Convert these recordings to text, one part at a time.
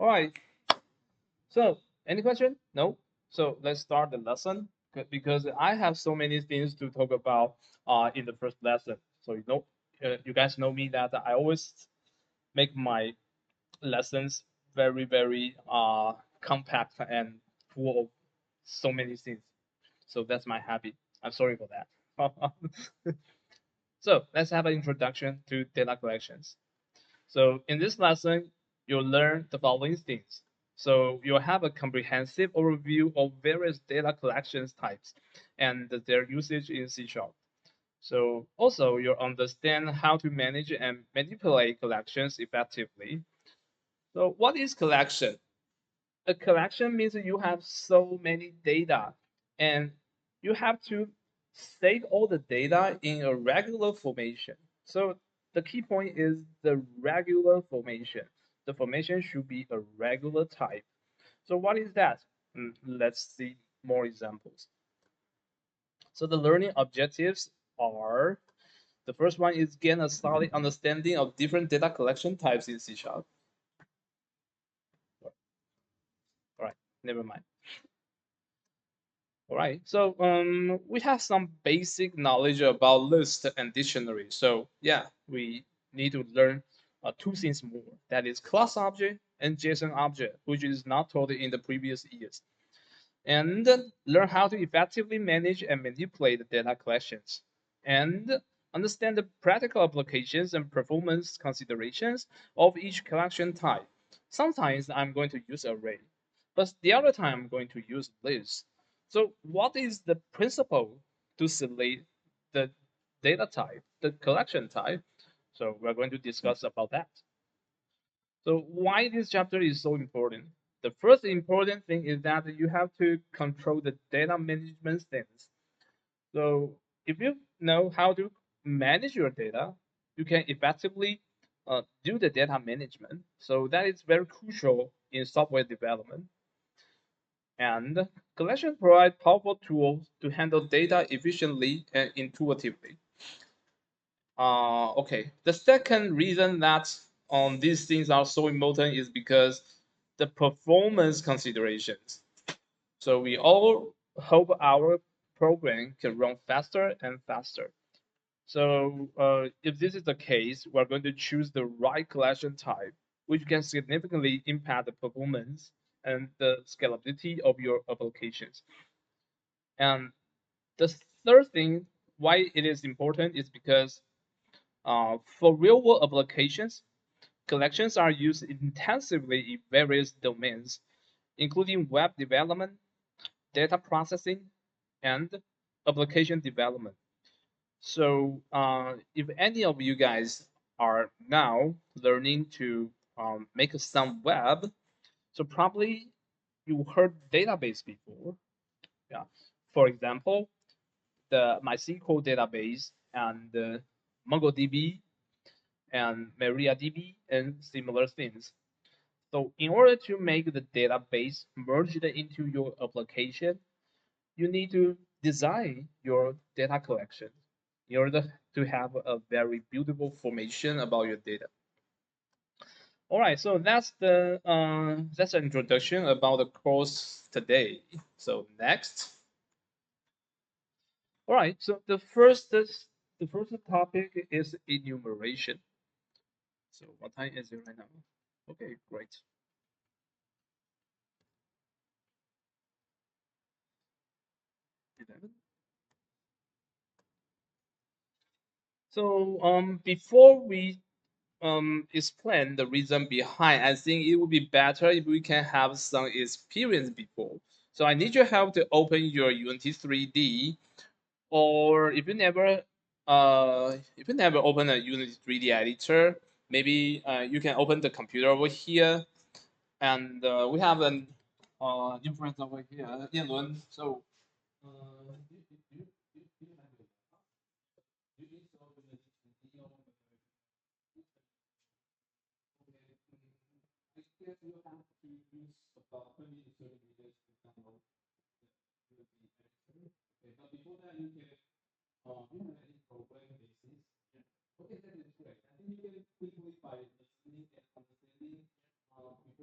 All right. So, any question? No. So let's start the lesson because I have so many things to talk about in the first lesson. So you guys know me that I always make my lessons very compact and full of so many things. So that's my habit. I'm sorry for that. So let's have an introduction to data collections. So in this lesson, you'll learn the following things. So you'll have a comprehensive overview of various data collections types and their usage in C#. So also you'll understand how to manage and manipulate collections effectively. So what is collection? A collection means you have so many data and you have to save all the data in a regular formation. So the key point is the regular formation. The formation should be a regular type. So what is that? Let's see more examples. So the learning objectives are, the first one is gain a solid understanding of different data collection types in C#. All right, never mind. All right, so we have some basic knowledge about list and dictionary. So yeah, we need to learn two things more. That is class object and JSON object, which is not taught in the previous years. And learn how to effectively manage and manipulate the data collections. And understand the practical applications and performance considerations of each collection type. Sometimes I'm going to use array, but the other time I'm going to use list. So what is the principle to select the data type, the collection type? So we're going to discuss about that. So why this chapter is so important? The first important thing is that you have to control the data management things. So if you know how to manage your data, you can effectively do the data management. So that is very crucial in software development. And collection provides powerful tools to handle data efficiently and intuitively. Okay, the second reason that these things are so important is because the performance considerations. So we all hope our program can run faster and faster. So if this is the case, we're going to choose the right collection type, which can significantly impact the performance and the scalability of your applications. And the third thing why it is important is because for real-world applications, collections are used intensively in various domains, including web development, data processing, and application development. So if any of you guys are now learning to make some web, so probably you heard database before. Yeah. For example, the MySQL database and MongoDB and MariaDB and similar things. So in order to make the database merged into your application, you need to design your data collection in order to have a very beautiful formation about your data. All right, so that's an introduction about the course today. So next, all right. So the first topic is enumeration. So what time is it right now? Okay, great. 11. So before we explain the reason behind, I think it would be better if we can have some experience before. So I need your help to open your Unity 3D, or if you never open a Unity 3D editor, maybe you can open the computer over here, and we have an influence over here, Yanlun. So you need to open the 3D. I guess you have to use about 20 to 30 minutes to download the editor. Okay, but before that, you can you have any program basis. Okay, that is great. I think you can quickly by listening and understanding before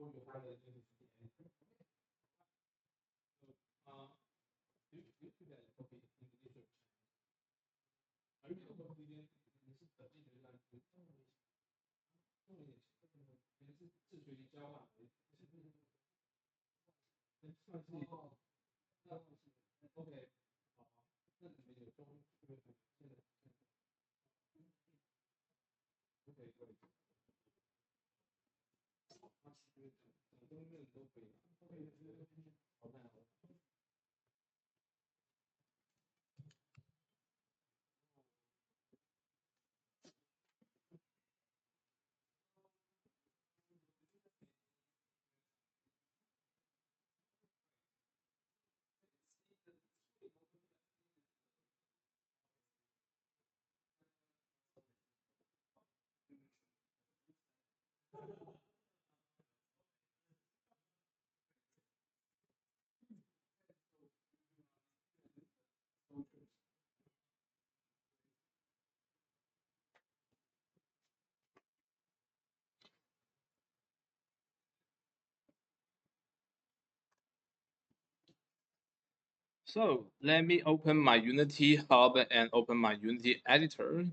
So let me open my Unity Hub and open my Unity editor.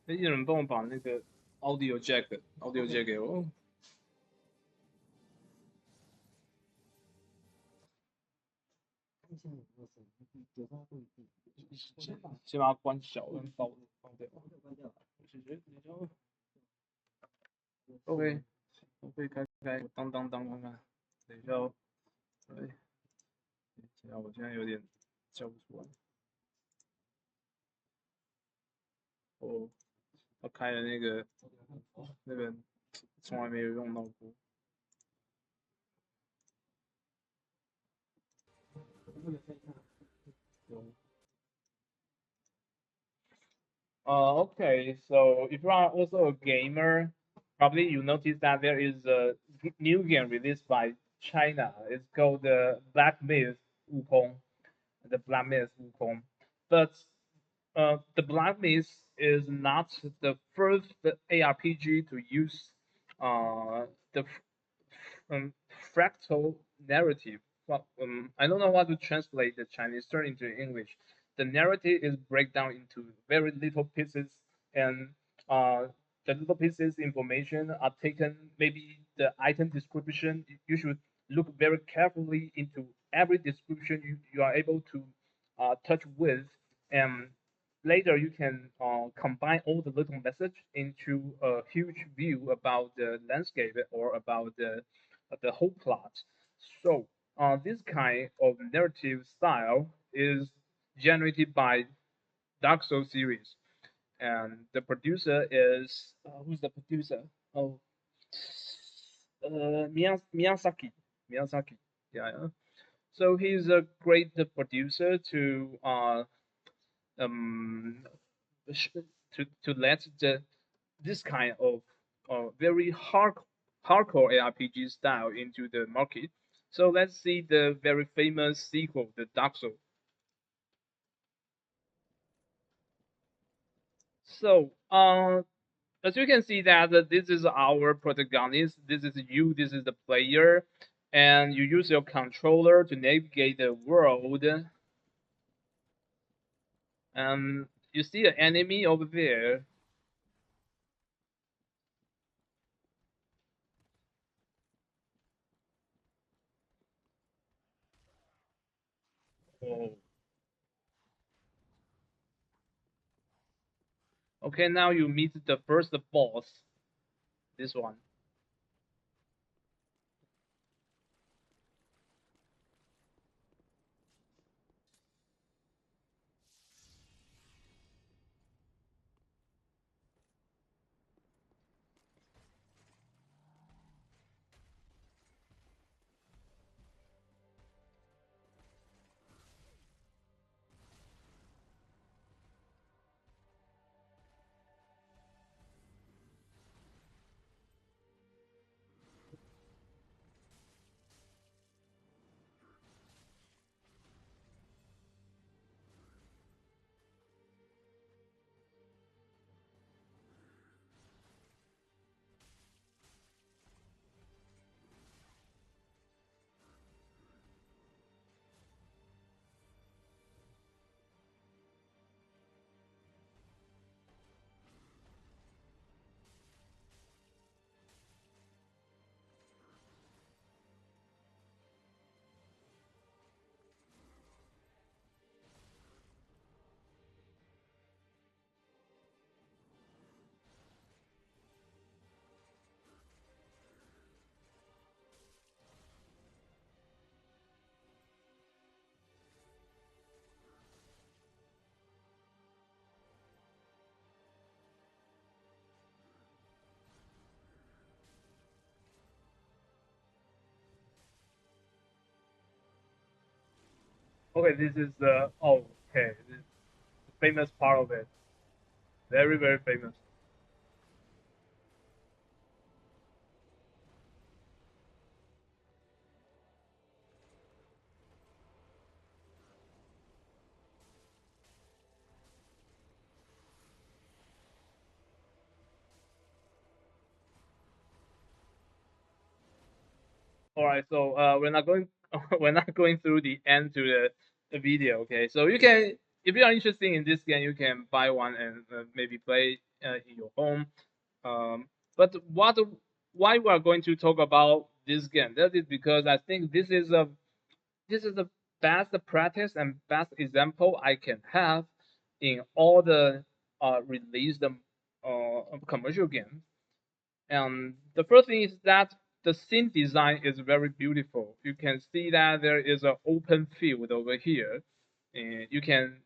哎，有人帮我把那个 audio jack 给我。先把它关小，放掉。OK，我可以开，当看看。等一下哦，哎，等一下，我现在有点叫不出来。我我开了那个从来没有用到过。Okay, so if you are also a gamer, probably you notice that there is a new game released by China. It's called the Black Myth Wukong, the Black Myth Wukong. But the Black Myth is not the first ARPG to use the fractal narrative. Well, I don't know how to translate the Chinese term into English. The narrative is breakdown into very little pieces, and uh, the little pieces information are taken. Maybe the item description. You should look very carefully into every description you are able to touch with, and later you can combine all the little message into a huge view about the landscape or about the whole plot. So this kind of narrative style is generated by Dark Souls series, and the producer is who's the producer? Oh, Miyazaki. Miyazaki. Yeah. So he's a great producer to um to let this kind of very hardcore ARPG style into the market. So let's see the very famous sequel, the Dark Souls. So as you can see that this is our protagonist, this is you, this is the player, and you use your controller to navigate the world. And you see an enemy over there. Oh. Okay, now you meet the first boss, this one. Okay, this is the okay, this is the famous part of it. Very, very famous. All right, so we're not going we're not going through the end to the video. Okay, so you can, if you are interested in this game, you can buy one and maybe play in your home. Um, but why we are going to talk about this game? That is because I think this is the best practice and best example I can have in all the released commercial games. And the first thing is that the scene design is very beautiful. You can see that there is an open field over here. And you can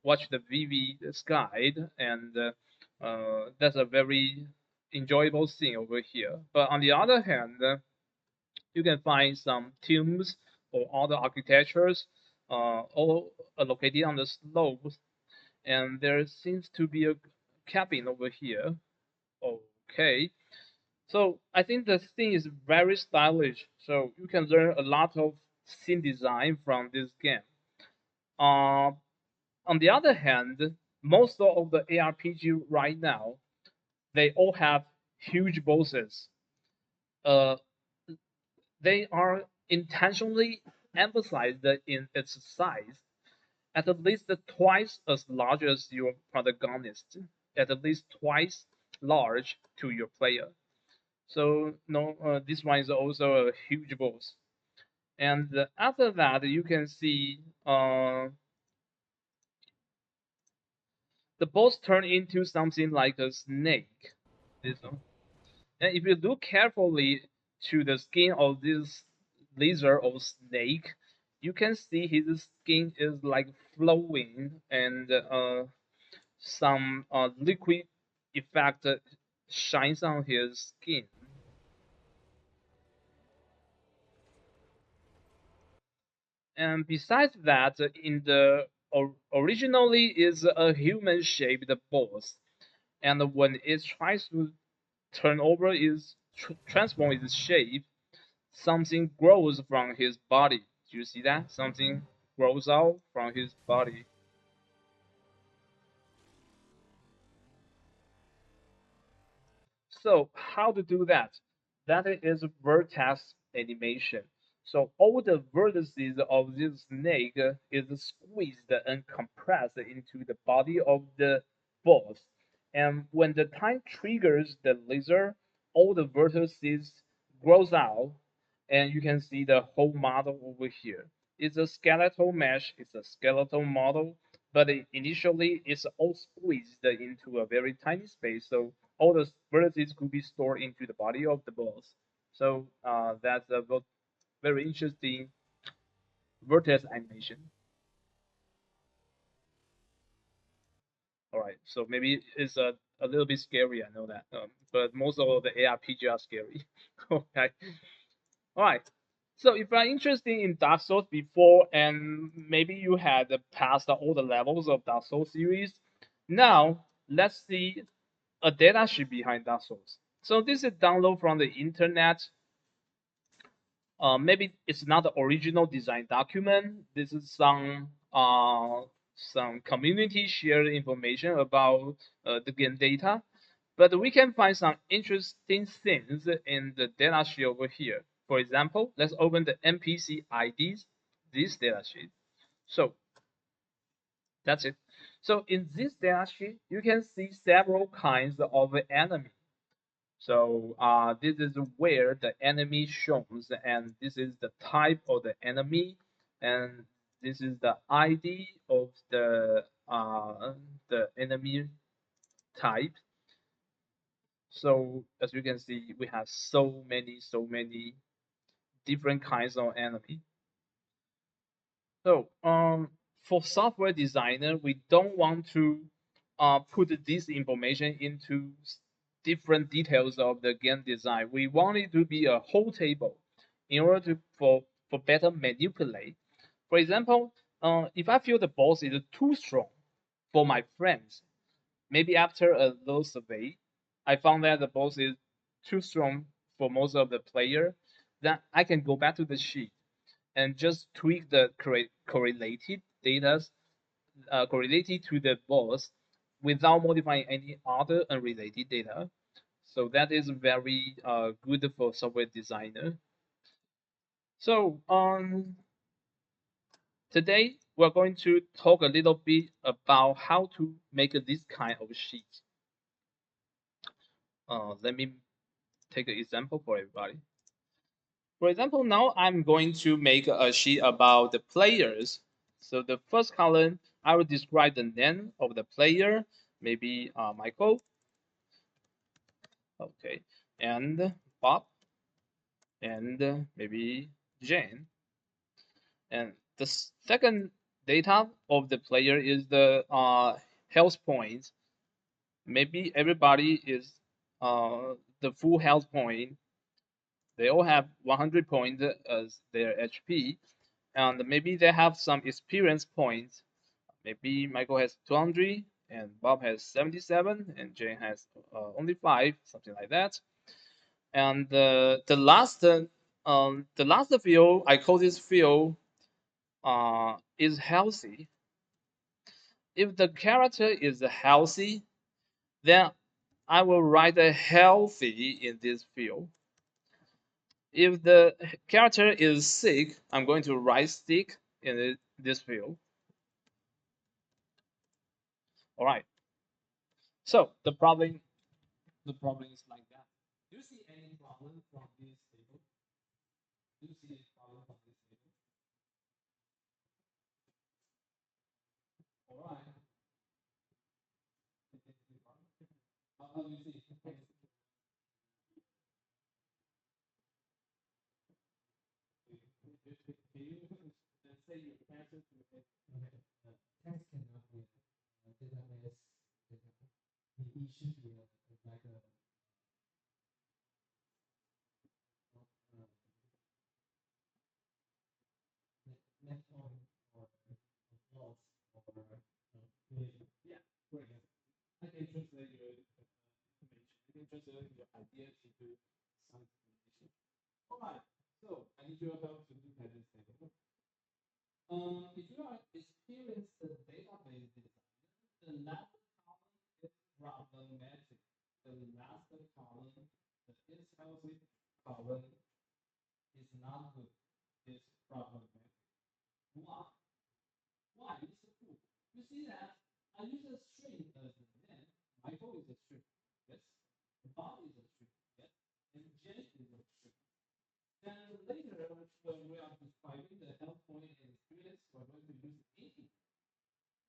watch the VV sky, and that's a very enjoyable scene over here. But on the other hand, you can find some tombs or other architectures, all located on the slopes, and there seems to be a cabin over here. Okay, so I think the scene is very stylish. So you can learn a lot of scene design from this game. Uh, on the other hand, most of the ARPG right now, they all have huge bosses. Uh, they are intentionally emphasized in its size, at least twice as large as your protagonist, at least twice large to your player. So no, this one is also a huge boss. And after that, you can see the boss turn into something like a snake. This one. And if you look carefully to the skin of this lizard or snake, you can see his skin is like flowing, and some liquid effect shines on his skin. And besides that, in the originally is a human shaped boss, and when it tries to turn over its transform its shape, something grows from his body. Do you see that? Something grows out from his body. So how to do that? That is vertex animation. So all the vertices of this snake is squeezed and compressed into the body of the boss. And when the time triggers the laser, all the vertices grows out, and you can see the whole model over here. It's a skeletal mesh, it's a skeletal model, but initially it's all squeezed into a very tiny space, so all the vertices could be stored into the body of the boss. So that's a very interesting vertex animation. All right, so maybe it's a little bit scary, I know that, but most of the ARPG are scary. Okay, all right. So if you're interested in Dark Souls before, and maybe you had passed all the levels of Dark Souls series, now let's see a data sheet behind Dark Souls. So this is download from the internet. Maybe it's not the original design document. This is some community shared information about the game data, but we can find some interesting things in the data sheet over here. For example, let's open the NPC IDs, this data sheet. So that's it. So in this data sheet, you can see several kinds of enemy. So this is where the enemy shows, and this is the type of the enemy, and this is the ID of the enemy type. So as you can see, we have so many different kinds of enemy. So for software designer, we don't want to put this information into different details of the game design. We want it to be a whole table in order to for better manipulate. For example, if I feel the boss is too strong for my friends, maybe after a little survey, I found that the boss is too strong for most of the player, then I can go back to the sheet and just tweak the correlated data correlated to the boss without modifying any other unrelated data. So that is very good for software designer. So today we're going to talk a little bit about how to make this kind of sheet. Let me take an example for everybody. For example, now I'm going to make a sheet about the players. So the first column, I will describe the name of the player, maybe Michael, okay, and Bob, and maybe Jane. And the second data of the player is the health points. Maybe everybody is the full health point. They all have 100 points as their HP, and maybe they have some experience points. Maybe Michael has 200 and Bob has 77 and Jane has only 5, something like that. And the last field, I call this field is healthy. If the character is healthy, then I will write a healthy in this field. If the character is sick, I'm going to write sick in this field. All right. So the problem is like that. Do you see any problem from this table? Do you see any problem from this table? All right. How do you see? Can you say your answer to it? Okay. Text cannot be database. It should be like a net on or loss or yeah, great. I can translate your information. I can translate your idea into some information. All right. So I need your help to do that instead. If you are experienced database designer, the last column is problematic. the last column, the is healthy column is not good, is problematic. Why? Why? It's a proof. You see that I use a string as the name. Michael is a string. Yes. Bob is a string. Yes. And Jen is a string. And later, when we are describing the health point and experience, we're going to use integer.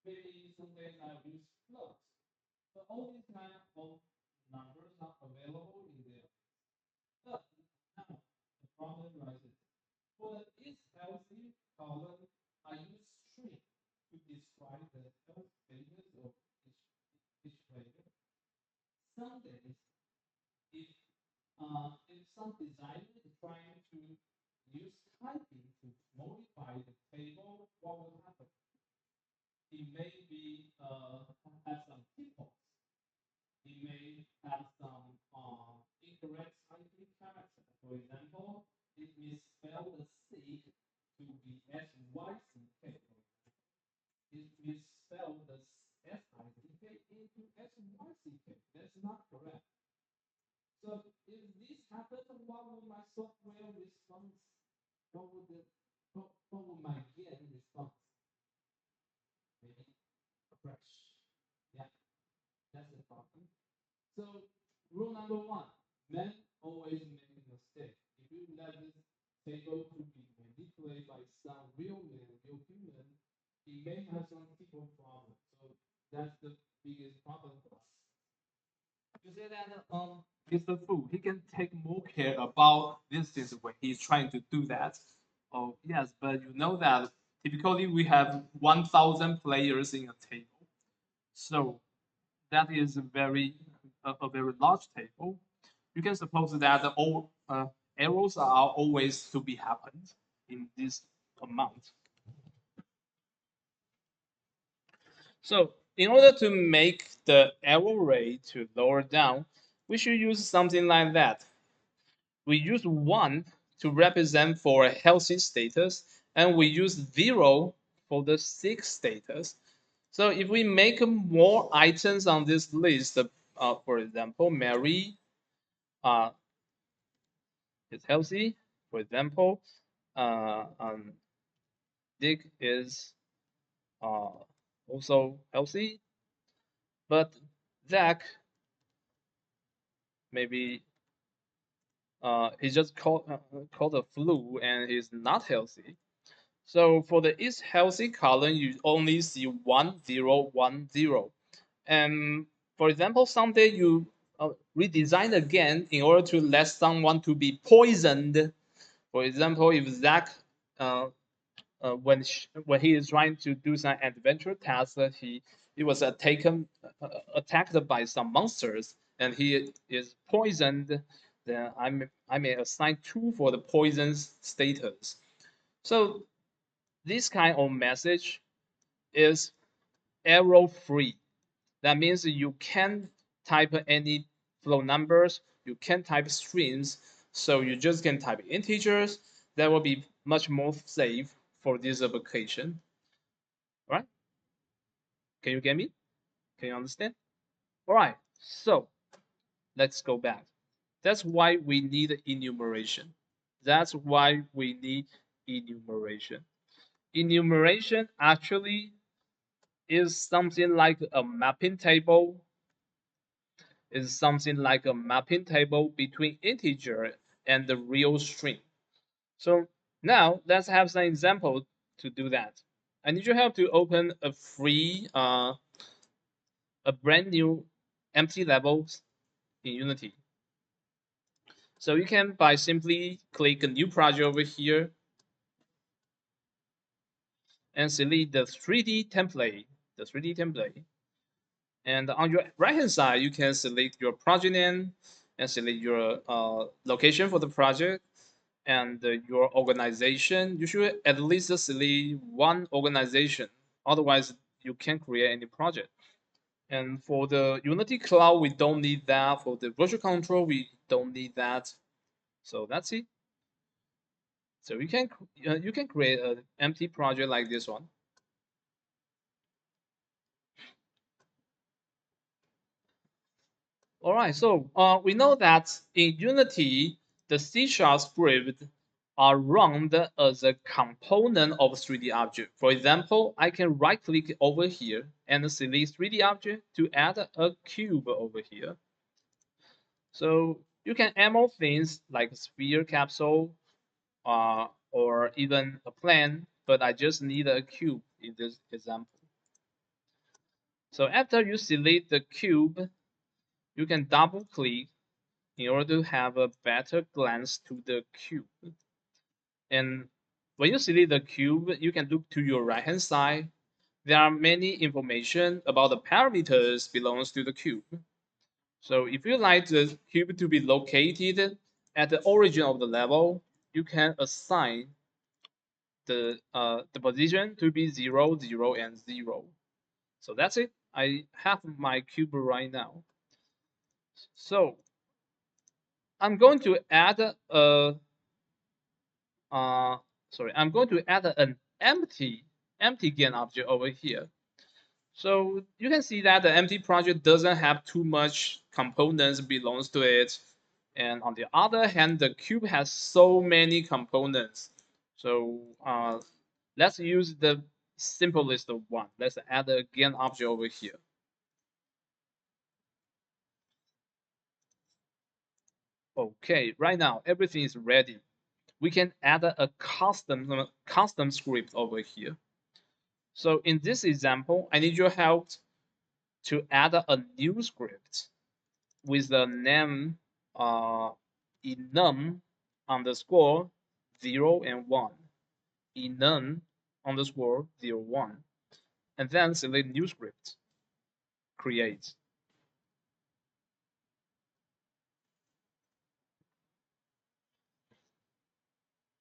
Maybe someday I'll use floats. So all these kind of numbers are available in there. But now the problem arises. For the is healthy column, I use string to describe the health status of each player. Some days, if some designer is trying to use typing to modify the table, what will happen? It may be have some typos. It may have some incorrect typing character. For example, it misspelled the C to be SYCK. It misspelled the SICK into SYCK. That's not correct. So if this happens, what will my software response? What will my gain response? Maybe a crash. Yeah, that's the problem. So rule number one, men always make a mistake. If you let this table to be manipulated by some real man, real human, it may have some typical problem. So that's the biggest problem for us. You say that Mr. Fu, he can take more care about this things when he's trying to do that. Oh yes, but you know that typically we have 1,000 players in a table, so that is a very large table. You can suppose that all errors are always to be happened in this amount. So in order to make the error rate to lower down, we should use something like that. We use 1 to represent for a healthy status, and we use 0 for the sick status. So if we make more items on this list, for example, Mary is healthy, for example, Dick is also healthy, but Zach maybe he just caught a flu and he's not healthy. So for the is healthy column, you only see 1, 0, 1, 0. And for example, someday you redesign again in order to let someone to be poisoned. For example, if Zach when he is trying to do some adventure tasks, he was attacked by some monsters and he is poisoned. Then I may assign 2 for the poison status. So this kind of message is error free. That means you can type any flow numbers, you can type strings, so you just can type integers. That will be much more safe for this application. All right? Can you get me? Can you understand? All right. So let's go back. That's why we need enumeration. That's why we need enumeration. Enumeration actually is something like a mapping table. Is something like a mapping table between integer and the real string. So now let's have some example to do that. I need your help to open a brand new empty levels in Unity. So you can by simply click a new project over here and select the 3D template, And on your right hand side, you can select your project name and select your location for the project and your organization. You should at least select one organization. Otherwise, you can't create any project. And for the Unity Cloud, we don't need that. For the virtual control, we don't need that. So that's it. So you can create an empty project like this one. All right, so we know that in Unity, the C# script are run as a component of 3D object. For example, I can right click over here and select 3D object to add a cube over here. So you can add more things like a sphere capsule or even a plane, but I just need a cube in this example. So after you select the cube, you can double click in order to have a better glance to the cube. And when you select the cube, you can look to your right hand side. There are many information about the parameters belongs to the cube. So if you like the cube to be located at the origin of the level, you can assign the position to be 0, 0, and 0. So that's it. I have my cube right now. So I'm going to add I'm going to add an empty game object over here. So you can see that the empty project doesn't have too much components belongs to it. And on the other hand, the cube has so many components. So let's use the simplest one. Let's add a game object over here. Okay, right now everything is ready. We can add a custom script over here. So in this example, I need your help to add a new script with the name enum underscore 0 and 1. Enum underscore 0, 1. And then select new script, create.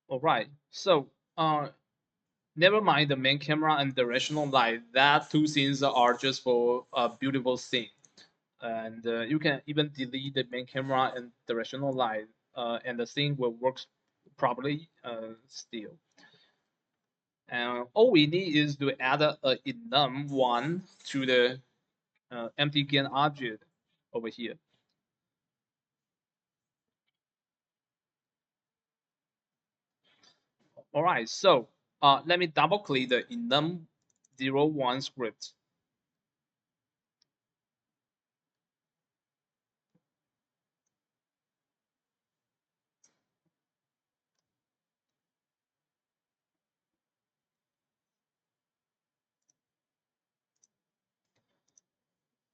All right, so never mind the main camera and directional light. That two things are just for a beautiful thing. And you can even delete the main camera and directional light, and the thing will work properly still. And all we need is to add a enum1 to the empty game object over here. All right, so let me double click the enum01 script.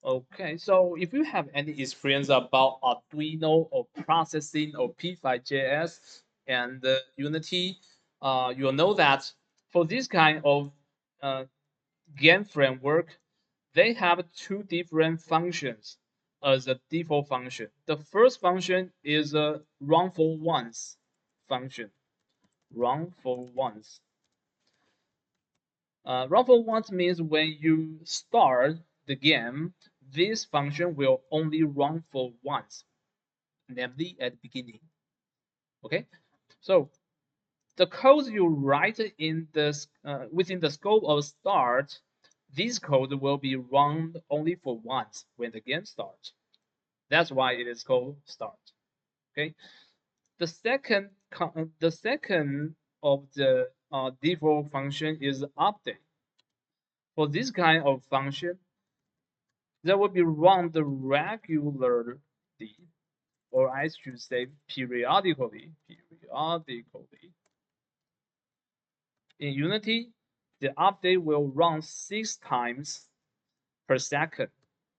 Okay, so if you have any experience about Arduino or processing or P5.js and Unity, you'll know that for this kind of game framework, they have two different functions as a default function. The first function is a run for once function. Run for once. Run for once means when you start the game, this function will only run for once, namely at the beginning. Okay, so the code you write in this within the scope of start, this code will be run only for once when the game starts. That's why it is called start. Okay, the second of the default function is update. For this kind of function, that will be run regularly, or I should say periodically. In Unity, the update will run 6 times per second,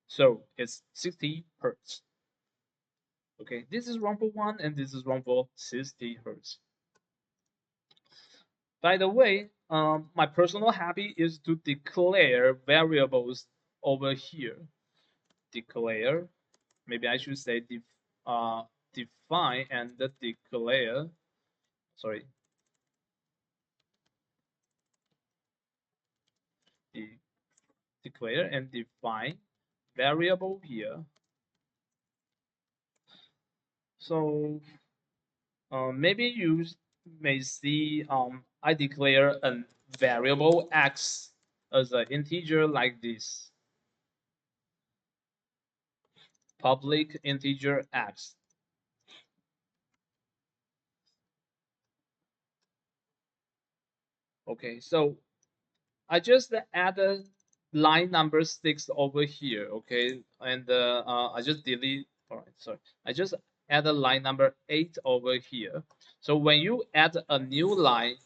so it's 60 hertz. Okay, this is run for 1 and this is run for 60 hertz. By the way, my personal habit is to declare variables over here. Declare, maybe I should say define and declare. Sorry, declare and define variable here. So maybe you may see I declare a variable x as an integer like this. public integer x. Okay, so I just added line number 6 over here, okay, and I just delete. All right, sorry, I just added line number 8 over here. So when you add a new line,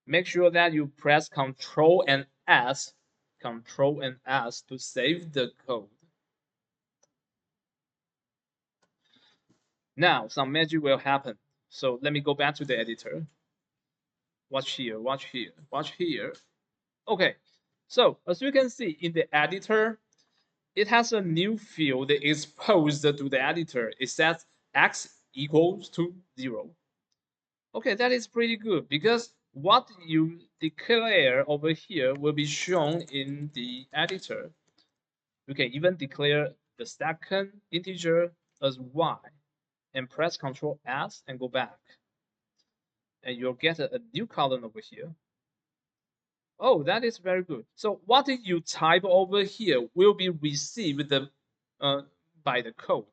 make sure that you press Control and S to save the code. Now some magic will happen. So let me go back to the editor. Watch here, watch here, watch here. Okay, so as you can see in the editor, it has a new field exposed to the editor. It says x equals to 0. Okay, that is pretty good because what you declare over here will be shown in the editor. You can even declare the second integer as y and press Ctrl S and go back. And you'll get a new column over here. Oh, that is very good. So what you type over here will be received uh, by the code.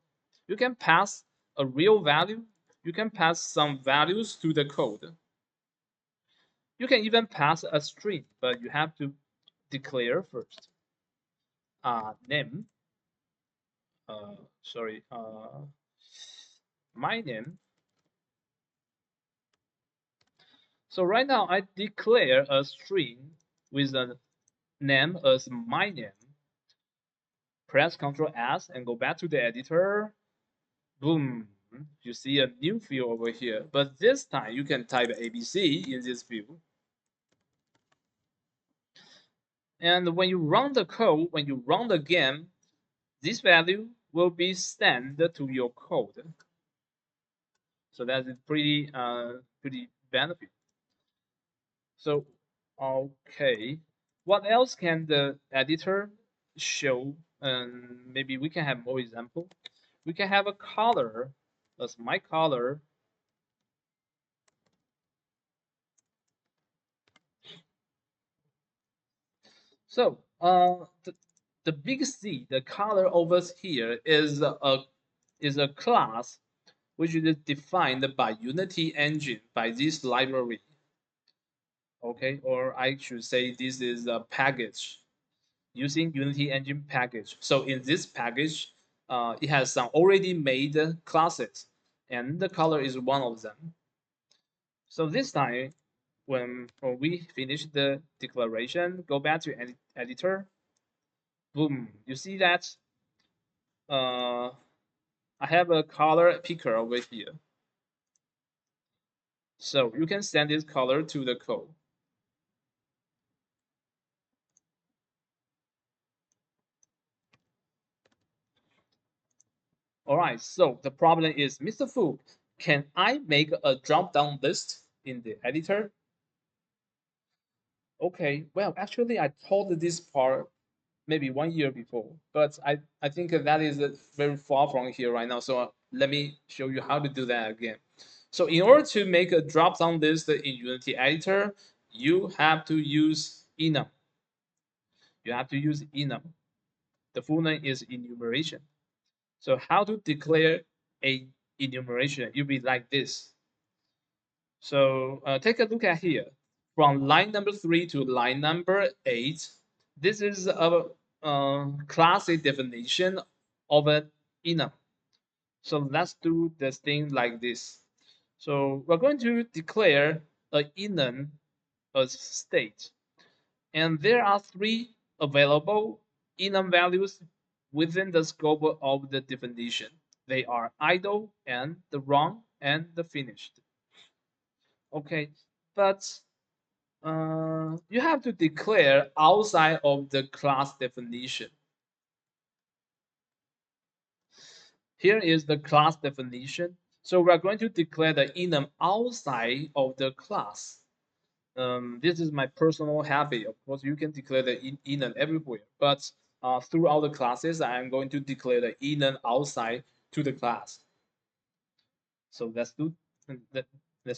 You can pass a real value. You can pass some values to the code. You can even pass a string, but you have to declare first. Name, sorry, my name. So right now I declare a string with a name as my name. Press Ctrl S and go back to the editor. Boom. You see a new field over here, but this time you can type ABC in this field. And when you run the code, when you run the game, this value will be sent to your code. So that's pretty benefit. So okay, what else can the editor show? And maybe we can have more example. We can have a color as my color. So the big C, the color over here is a class which is defined by Unity engine by this library. Okay, or I should say this is a package using Unity engine package. So in this package, it has some already made classes, and the color is one of them. So this time, when we finish the declaration, go back to editor. Boom! You see that I have a color picker over here. So you can send this color to the code. All right, so the problem is, Mr. Fu, can I make a drop-down list in the editor? Okay, well, actually, I told this part maybe 1 year before, but I think that is very far from here right now. So let me show you how to do that again. So in order to make a drop-down list in Unity editor, you have to use enum. You have to use enum. The full name is enumeration. So how to declare a enumeration? You'll be like this. So take a look at here. From line number 3 to line number 8, this is a classic definition of an enum. So let's do this thing like this. So we're going to declare an enum as state. And there are 3 available enum values within the scope of the definition. They are idle and the run and the finished. Okay, but you have to declare outside of the class definition. Here is the class definition. So we're going to declare the enum outside of the class. This is my personal habit. Of course, you can declare the enum everywhere, but throughout the classes, I'm going to declare the enum outside to the class. So let's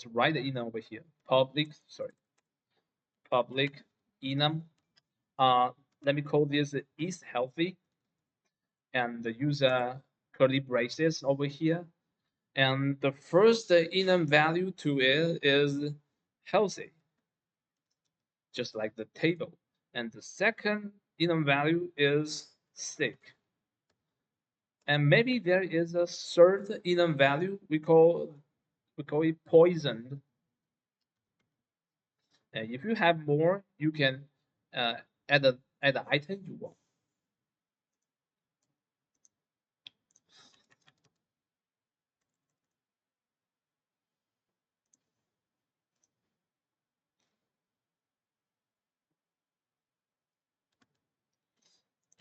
write the enum over here. Public enum. Let me call this is healthy, and the user curly braces over here. And the first enum value to it is healthy, just like the table. And the second enum value is sick. And maybe there is a third enum value we call it poisoned. And if you have more, you can uh, add the item you want.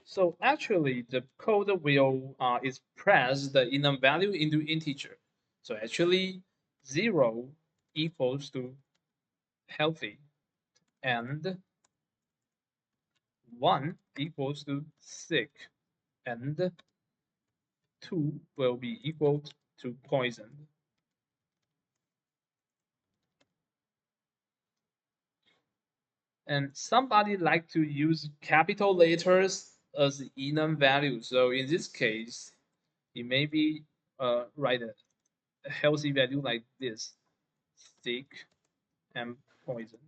So actually, the code will express the enum value into integer. So actually, 0 equals to healthy, and 1 equals to sick, and 2 will be equal to poison. And somebody like to use capital letters as enum value. So in this case, it may be write a healthy value like this, sick and poison.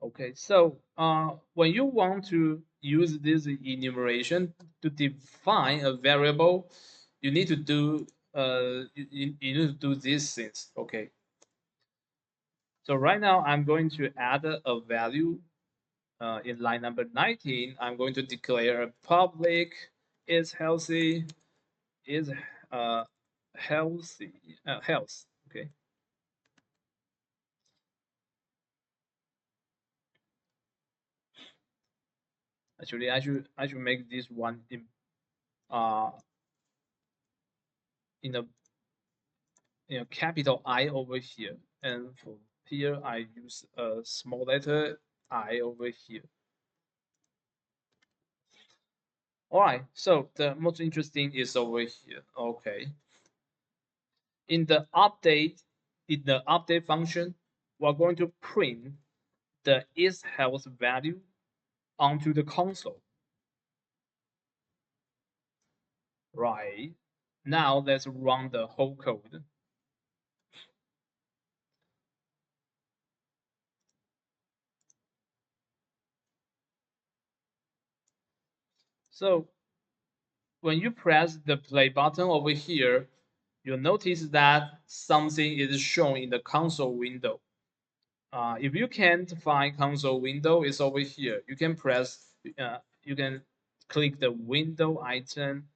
Okay, so when you want to use this enumeration to define a variable, you need to do you need to do these things. Okay, so right now I'm going to add a value in line number 19. I'm going to declare a public is healthy is uh, healthy health. Okay, actually I should make this one uh in a capital I over here, and for here I use a small letter I over here. All right, so the most interesting is over here. Okay, in the update function, we're going to print the is health value onto the console. Right. Now let's run the whole code. So when you press the play button over here, you'll notice that something is shown in the console window. If you can't find console window, it's over here. You can click the window item,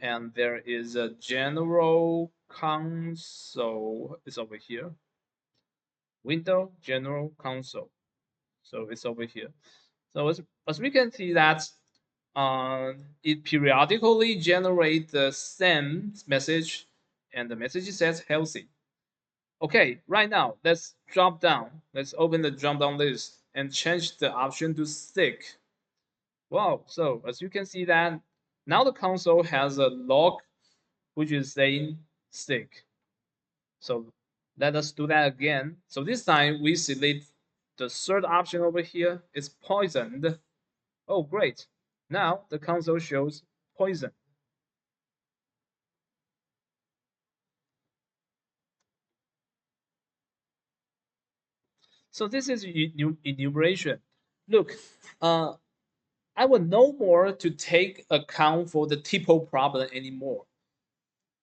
and there is a general console. It's over here. Window, general console. So it's over here. So as we can see that it periodically generates the same message, and the message says healthy. Okay, right now, let's drop down. Let's open the drop down list and change the option to sick. Wow, so as you can see that now the console has a log which is saying sick. So let us do that again. So this time we select the third option over here. It's poisoned. Oh, great. Now the console shows poison. So this is enumeration. Look, I will no more to take account for the typo problem anymore.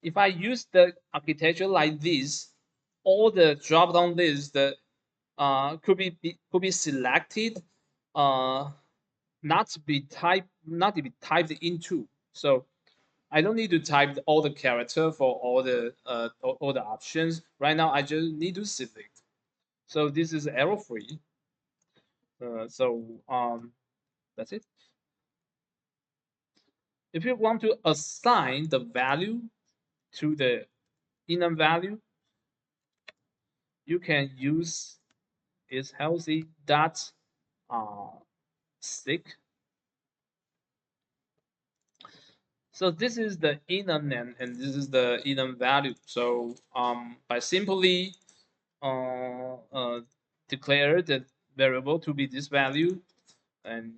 If I use the architecture like this, all the drop-down lists could be selected, uh, not to be typed into. So I don't need to type all the character for all the options. Right now, I just need to select. So this is error free. That's it. If you want to assign the value to the enum value, you can use is healthy dot sick. So this is the enum name and this is the enum value. So by simply declare the variable to be this value, and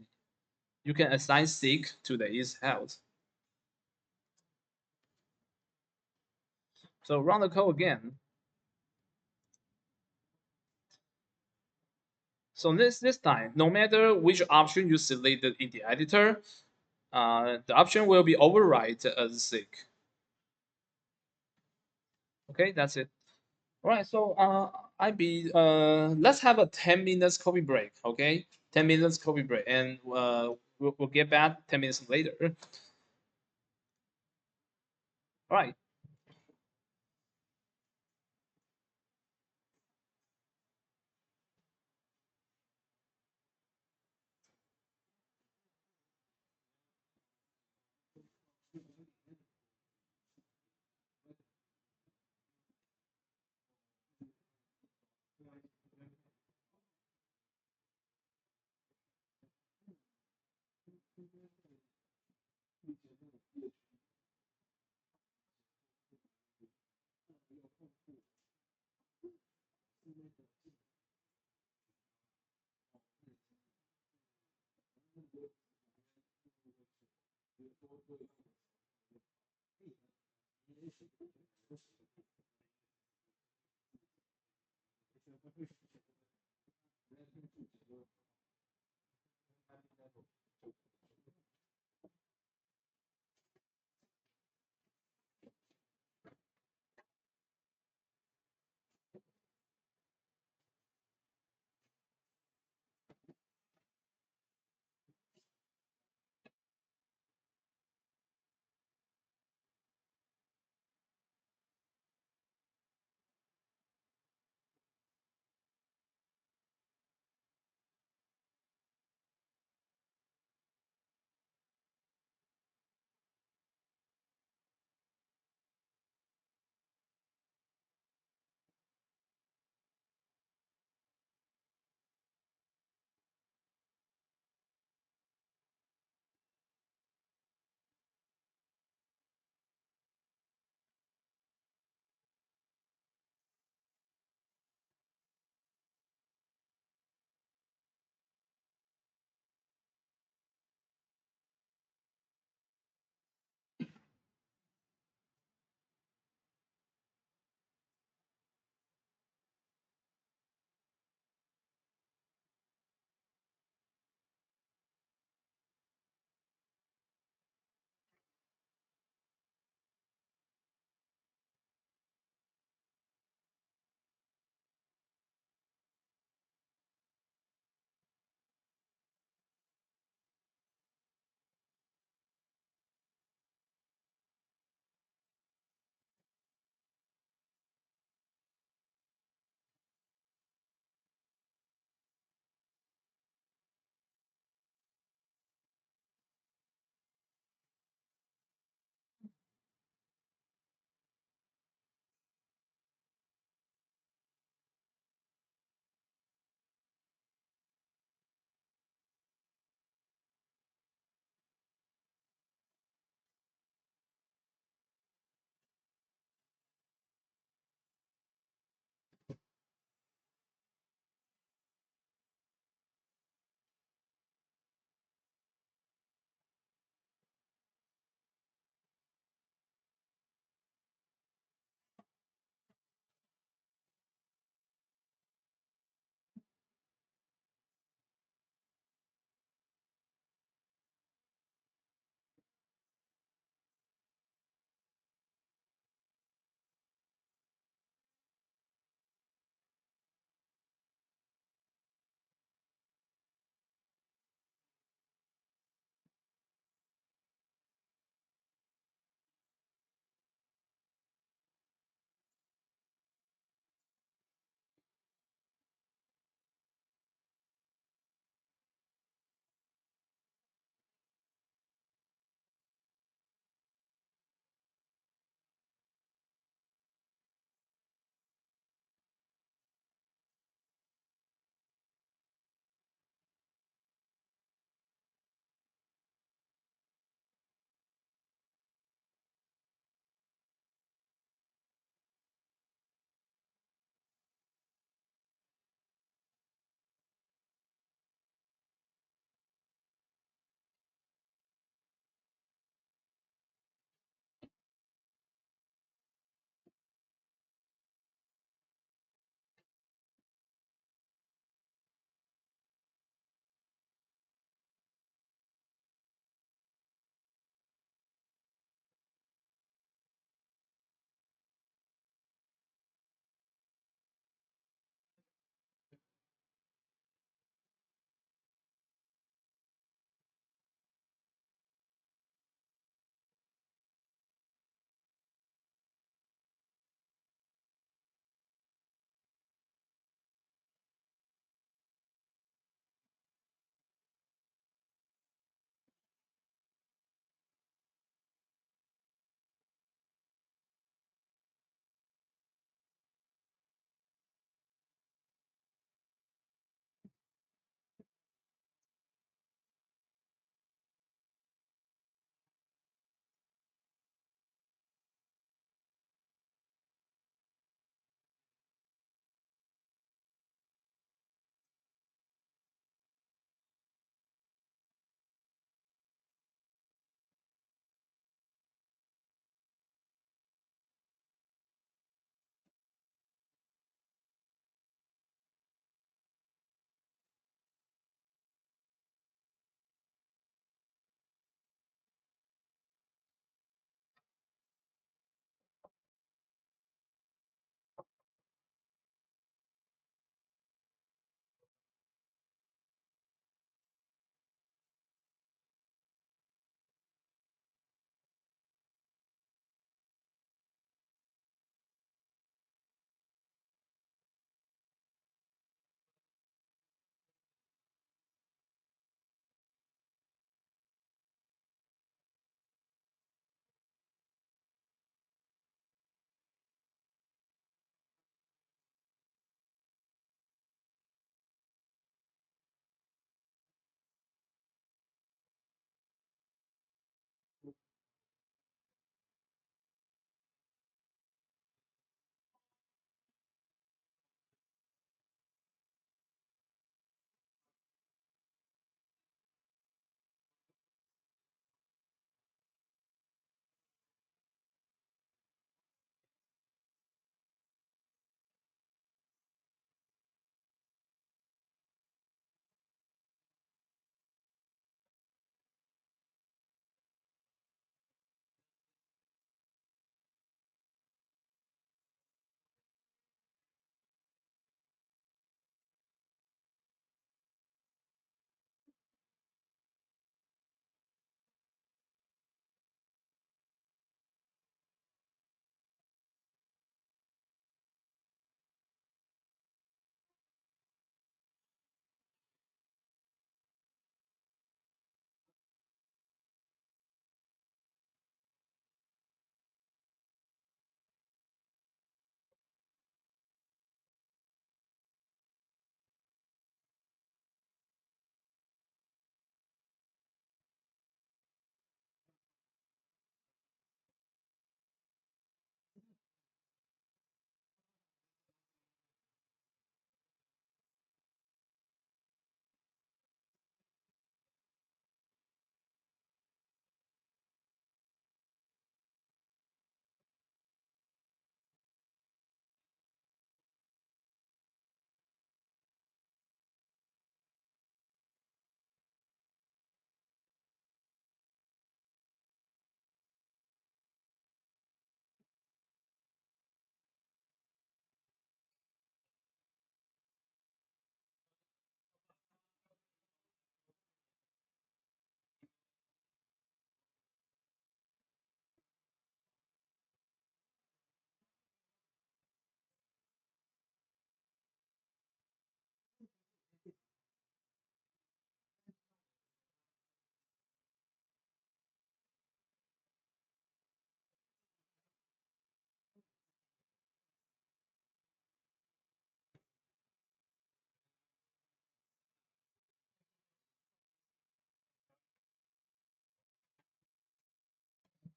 you can assign seek to the is held. So run the code again. So this time, no matter which option you selected in the editor, the option will be override as seek. Okay, that's it. All right, so let's have a 10 minutes coffee break. Okay, 10 minutes coffee break, and we'll get back 10 minutes later. All right.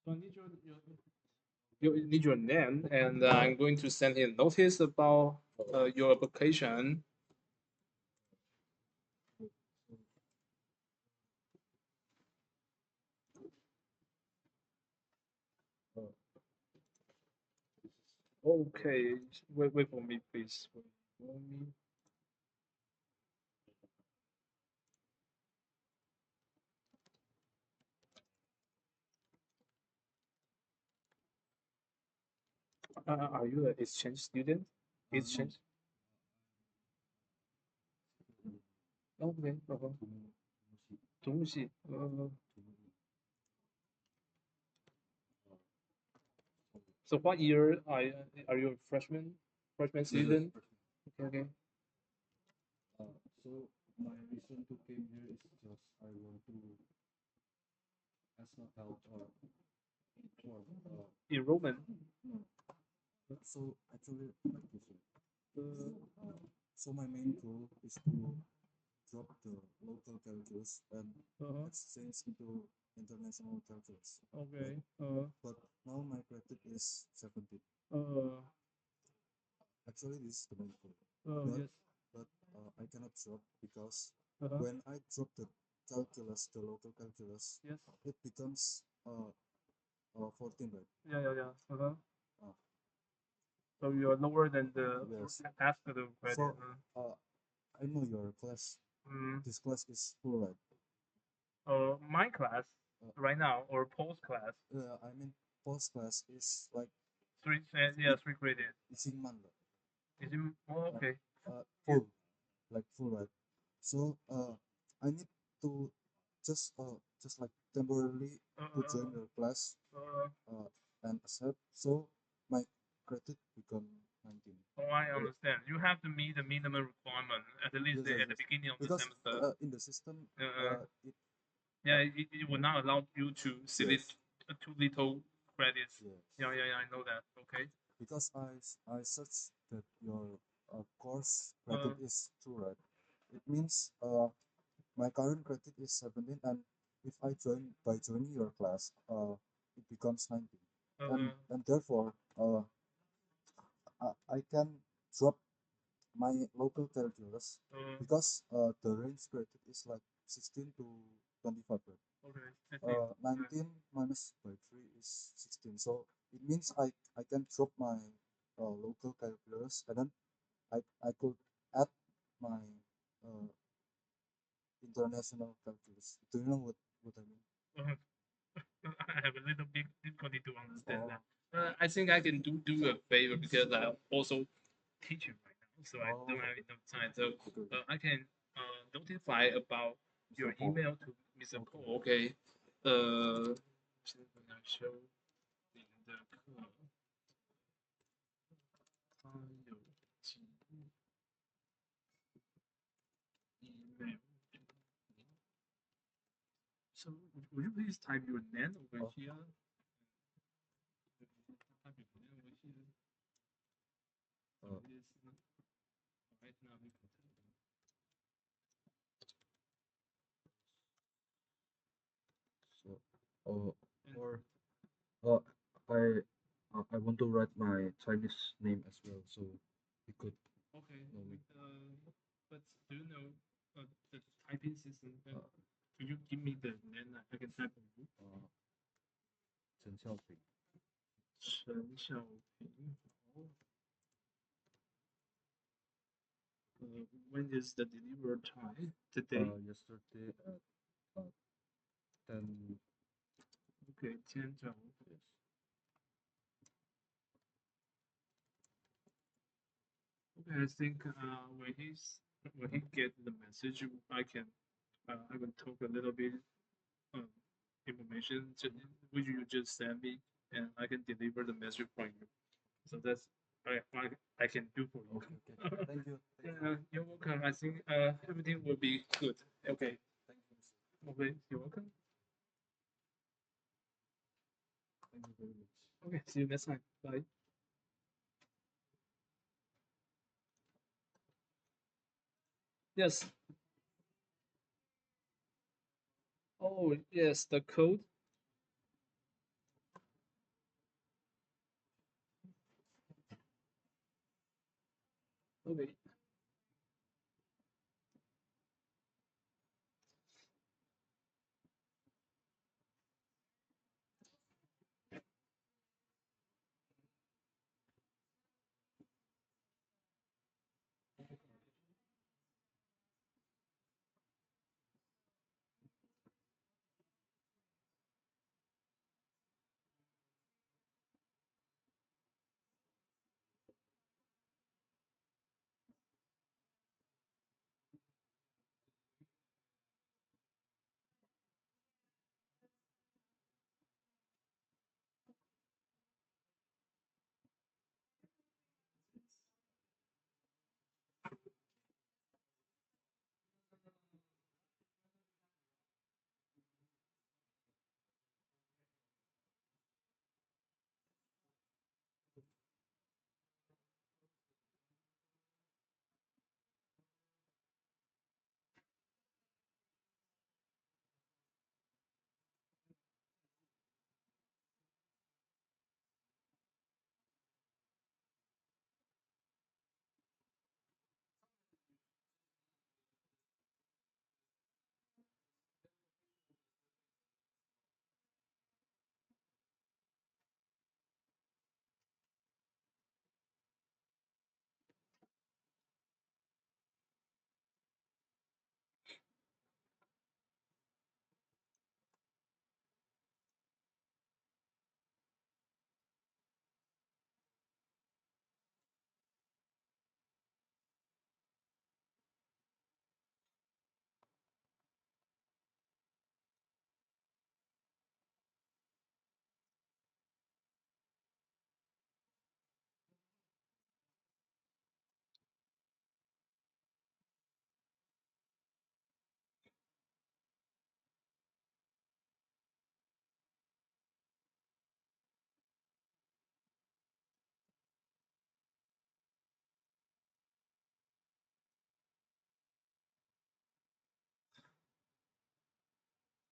So I need you need your name, and I'm going to send him notice about your application. Okay, wait for me, please. Wait for me. Are you an exchange student? Exchange? Okay. 동시. So what year are you a freshman? Freshman season? Okay, okay. So my reason to came here is just I want to ask my help or Enrollment. so actually my question. So my main goal is to drop the local calculus and exchange into international calculus. Okay. But now my credit is 70. Actually, this is the main goal. But Yes. but I cannot drop because Uh-huh. when I drop the calculus, the local calculus, Yes. it becomes 14, right? Yeah. Uh-huh. Uh, So you are lower than the yes. after the credit. So I know your class. Mm. This class is full, right? My class Uh, right now or post class I mean, post class is like three. Yeah, three credit. it's in month, Is it? Oh, okay. full, like full, right? So I need to just like temporarily to join your class and accept. So my credit become 19. Oh, I understand. You have to meet the minimum requirement at least Yes, yes, at the yes. beginning of the Because semester. in the system, it Yeah, it will not allow you to select too little credits. yes. Yeah, I know that. Okay. Because I searched that your course credit is two, right? It means my current credit is 17, and if I join by joining your class, it becomes 19, and therefore I can drop my local calculus because the range credit is like 16 to 25, right? Okay. 19 minus by 3 is 16, so it means I can drop my local calculus, and then I could add my uh, international calculus. Do you know what I mean? I have a little bit difficulty to understand that. I think I can do a favor because I'm also teaching right now, so I don't have enough time. So I can notify about your email to Mr. Paul. Okay. 现在来修您的课，他有几 email. So would you please type your name over here? Type your name over here. It is right now. You can type it. So, or uh, I I want to write my Chinese name as well, so you could Okay. know me. But do you know the typing system? Could you give me the name? I can type for you. 陈孝平. 陈小平。When is the delivery time? Today? Yesterday at 10. Okay, 10:12. Yes. Okay, I think when he get the message, I can talk a little bit um, information which you just send me, and I can deliver the message for you. So that's I can do for you. Okay, okay. Thank you. Thank you. You're welcome. I think everything will be good. Okay. Thank you. Okay. You're welcome. Thank you very much. Okay. See you next time. Bye. Yes. Oh yes, the code. Okay.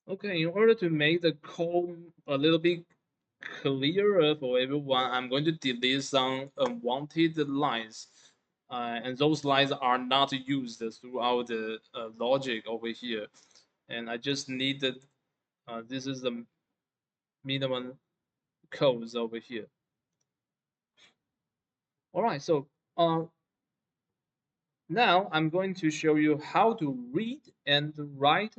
Okay, in order to make the code a little bit clearer for everyone, I'm going to delete some unwanted lines. And those lines are not used throughout the logic over here. And I just need this is the minimum codes over here. All right, so now I'm going to show you how to read and write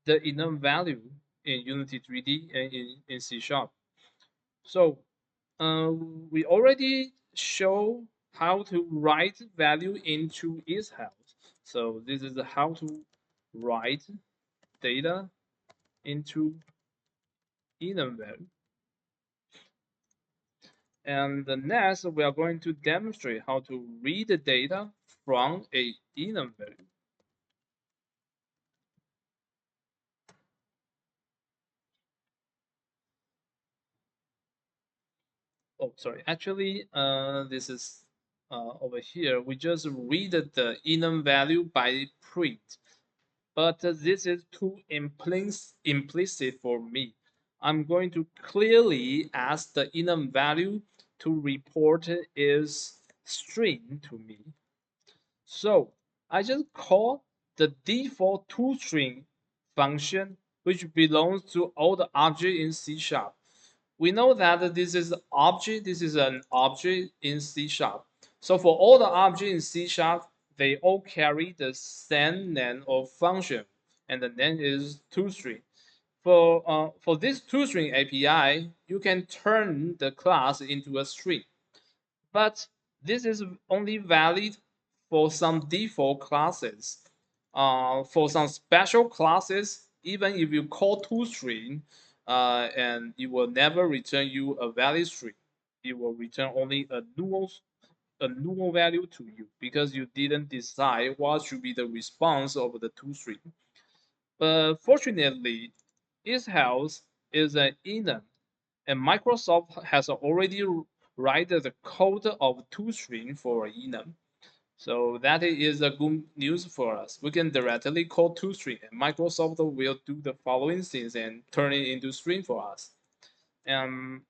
the enum value in Unity 3D and in C Sharp. So we already show how to write value into is house. So this is how to write data into enum value. And the next, we are going to demonstrate how to read the data from a enum value. Oh, sorry. Actually, this is over here. We just read the enum value by print, but this is too implicit for me. I'm going to clearly ask the enum value to report is string to me. So I just call the default toString function, which belongs to all the object in C Sharp. We know that this is object, this is an object in C Sharp. So for all the objects in C Sharp, they all carry the same name of function, and the name is toString. For this toString API, you can turn the class into a string. But this is only valid for some default classes. For some special classes, even if you call toString, and it will never return you a valid string. It will return only a null value to you because you didn't decide what should be the response of the toString. But fortunately, isHouse is an enum, and Microsoft has already written the code of toString for enum. So that is a good news for us. We can directly call toString, and Microsoft will do the following things and turn it into string for us. And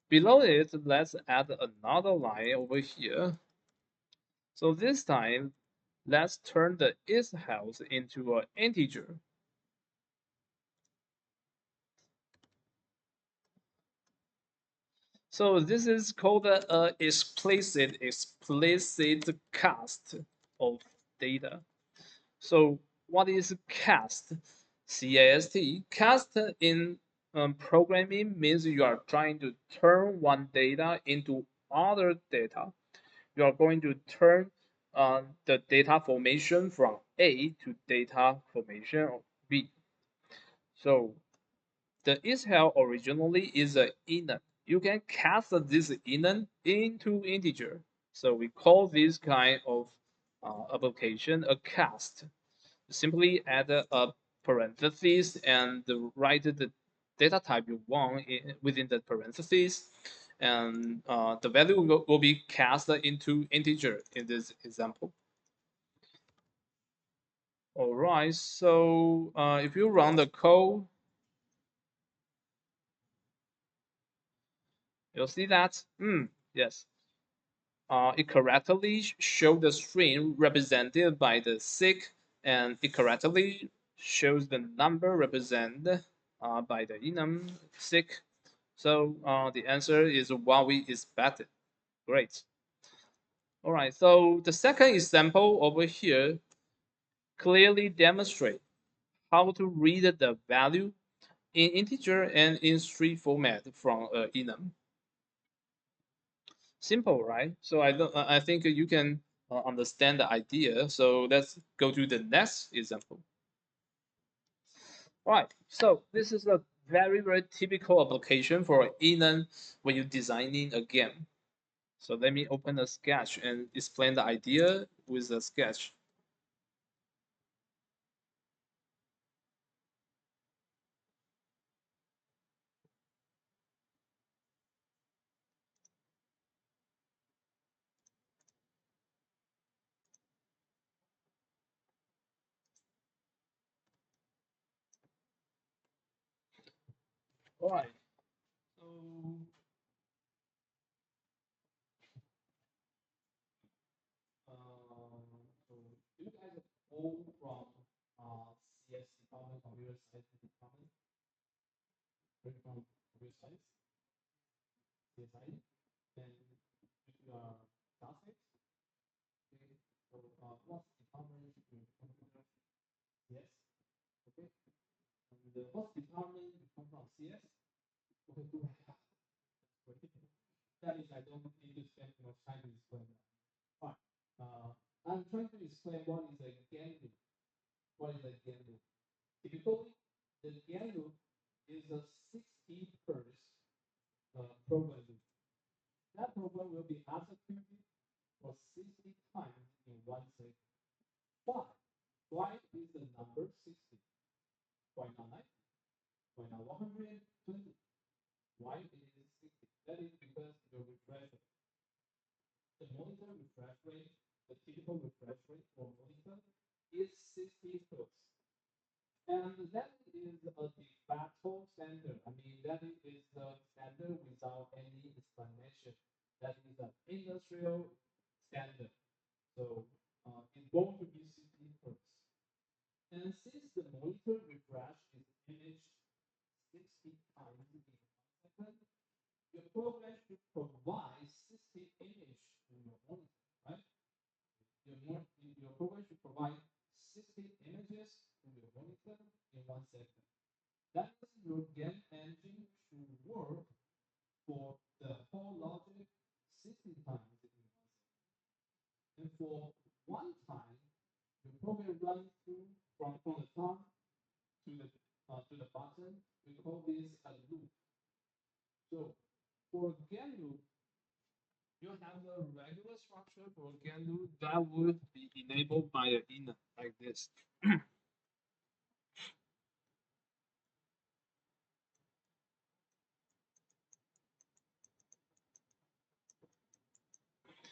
below it, let's add another line over here. So this time, let's turn the is health into an integer. So this is called a explicit cast of data. So what is cast? C-A-S-T. Cast in programming means you are trying to turn one data into other data. You are going to turn the data formation from A to data formation of B. So the is-hell originally is an enum. You can cast this enum into integer. So we call this kind of application a cast. Simply add a parenthesis and write the data type you want within the parentheses, and the value will be cast into integer in this example. All right, so if you run the code, you'll see that, yes, it correctly shows the string represented by the SIG, and it correctly shows the number represented by the enum SIG. So the answer is what we expected. Great. All right, so the second example over here clearly demonstrates how to read the value in integer and in string format from enum. Simple, right? So I think you can understand the idea. So let's go to the next example. All right, so this is a very typical application for enum when you're designing a game. So let me open a sketch and explain the idea with a sketch. All right. So, so you guys are all from CS department, computer science department, from computer science, CSI, and if you are classmates, okay, so what department in computer? Yes, okay. And what department you come from? CS? Okay, good. That is, I don't need to spend much time to explain that. Fine. I'm trying to explain what is a GAN loop. What is a GAN loop? Typically, the GAN loop is a 60 hertz program loop. That program will be executed for 60 times in 1 second. Why? Why is the number 60? Why not 90? Why not 120? Why it is 60? That is because the refresh rate. The monitor refresh rate, the typical refresh rate for monitor is 60 hertz. And that is a de facto standard. I mean, that is the standard without any explanation. That is an industrial standard. So it's going to be 60 hertz. And since the monitor refresh is imaged 60 times in 1 second, your program should provide 60 images in your monitor, right? Your program should provide 60 images to your monitor in 1 second. That means your game engine should work for the whole logic 60 times in 1 second. And for one time, your program runs through from the top to the bottom. We call this a loop. So for game loop, you have a regular structure for game loop that would be enabled by the inner like this.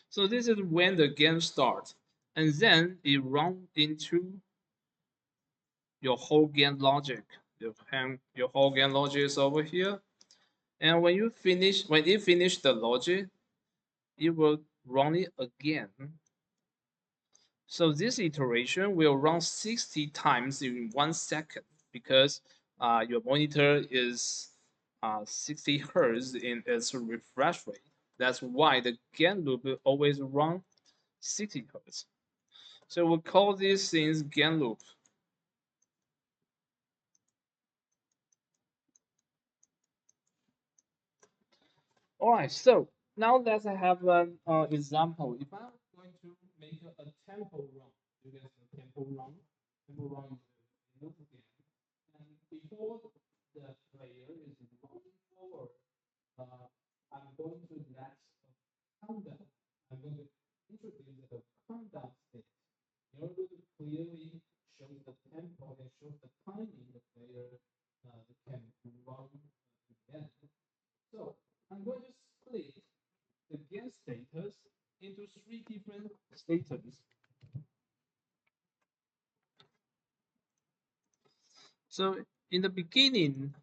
So this is when the game starts, and then it runs into your whole game logic. Your whole game logic is over here, and when it finish the logic, it will run it again So this iteration will run 60 times in 1 second because your monitor is 60 hertz in its refresh rate. That's why the GAN loop will always run 60 hertz. So we'll call these things GAN loop. All right, so now let's have an example. If I'm going to make a tempo run, you guys know tempo run is a loop again. And before the player is moving forward, I'm going to let a countdown. I'm going to introduce the countdown state in order to clearly show the tempo and show the timing the player can run again. So I'm going to split the game status into three different status. So in the beginning,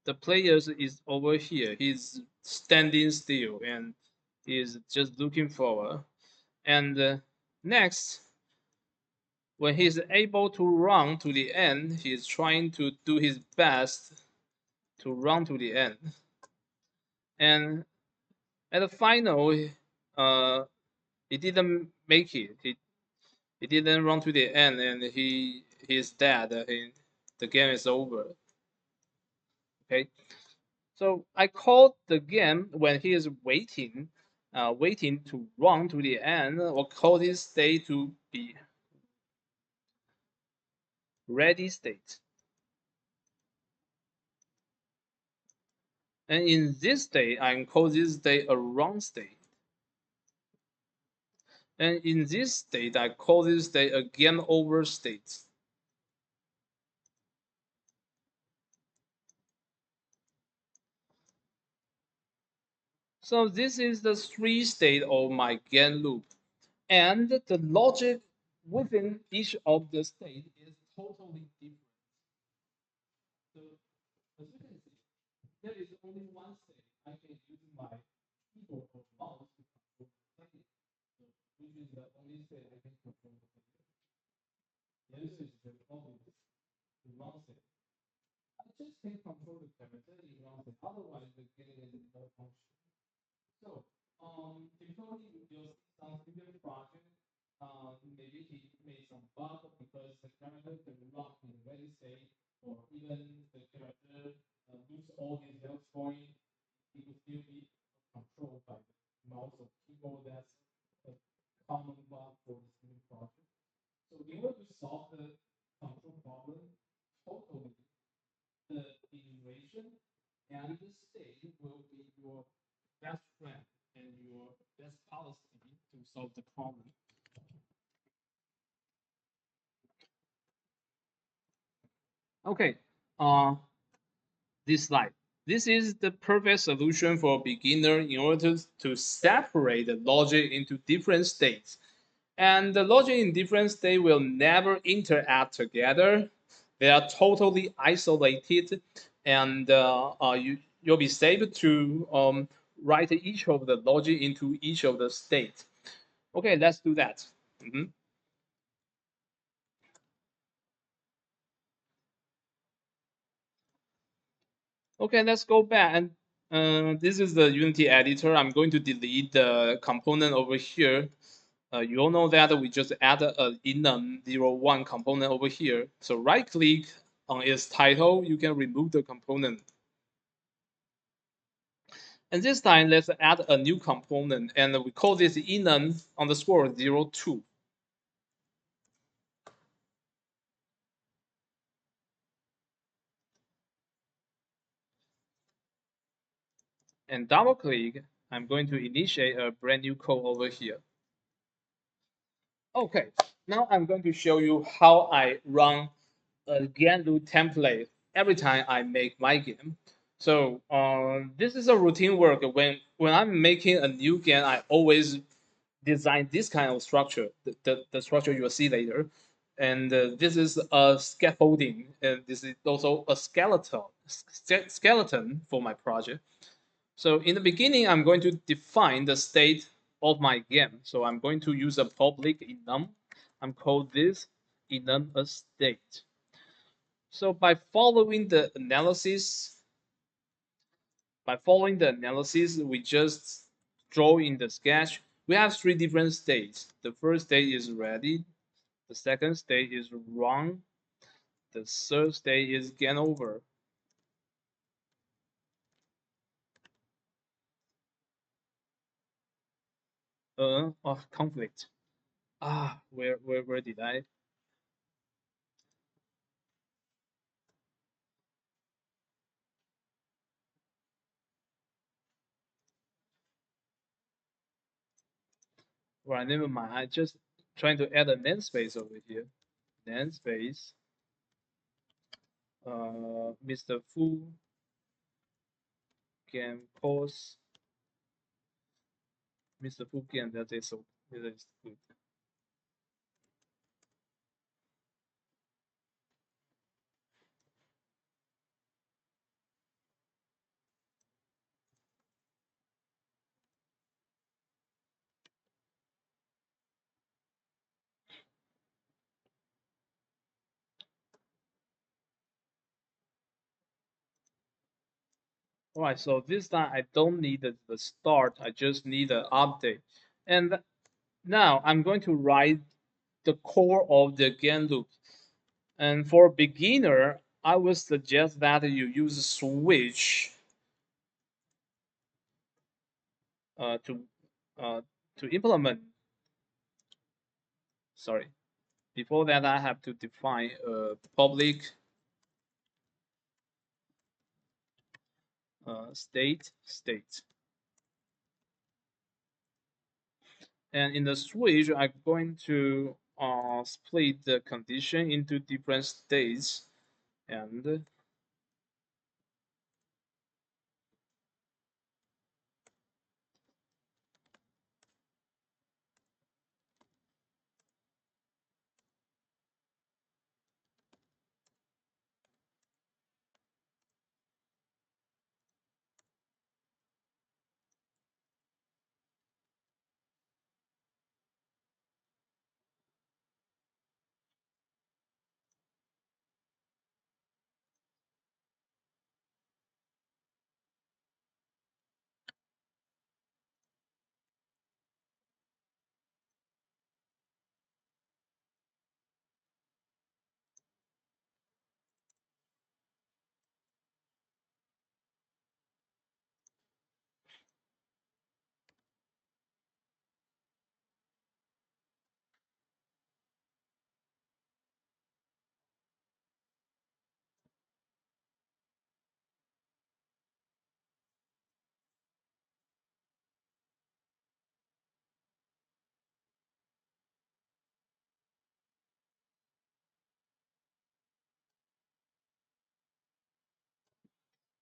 the player is over here. He's standing still and he's just looking forward. And next, when he's able to run to the end, he's trying to do his best to run to the end. And at the final, uh, he didn't make it. He didn't run to the end, and he's dead. The game is over. Okay, so I called the game when he is waiting to run to the end. Or call this state to be ready state. And in this state, I call this state a run state. And in this state, I call this state a game over state. So this is the three state of my game loop. And the logic within each of the state is totally different. So as you can see, there is only one state I can use my keyboard or mouse to control the setting. So which is the only state I can control the setting. The answer is the obvious, the wrong state. I just can control the character in wrong state. Otherwise, the game is no function. So, typically you'll see some previous project, maybe he made some bug because the character can lock in ready state, or even the character lose all his health point, it will still be controlled by the mouse or keyboard. That's a common bug for this new project. So in order to solve the control problem totally, the iteration and the state will be your best friend and your best policy to solve the problem. Okay, uh, this slide. This is the perfect solution for a beginner in order to separate the logic into different states. And the logic in different states will never interact together. They are totally isolated, and you'll be able to write each of the logic into each of the states. Okay, let's do that. Mhm. Okay, let's go back. And this is the Unity editor. I'm going to delete the component over here. You all know that we just added an enum01 component over here. So right click on its title, you can remove the component. And this time, let's add a new component, and we call this enum_02. And double click, I'm going to initiate a brand new code over here. Okay, now I'm going to show you how I run a game loop template every time I make my game. So this is a routine work. When I'm making a new game, I always design this kind of structure, the structure you'll see later. And this is a scaffolding, and this is also a skeleton for my project. So in the beginning, I'm going to define the state of my game. So I'm going to use a public enum. I'm called this enum a state. So by following the analysis, we just draw in the sketch. We have three different states. The first state is ready. The second state is run. The third state is game over. Of conflict. Where did I? Well, never mind. I just trying to add a namespace over here. Namespace. Mr. Fu can pause. Mr. Fu can. That is so. That is good. All right. So this time I don't need the start. I just need an update. And now I'm going to write the core of the game loop. And for beginner, I would suggest that you use switch uh, to uh, to implement. Sorry. Before that, I have to define a public state. And in the switch, I'm going to split the condition into different states. And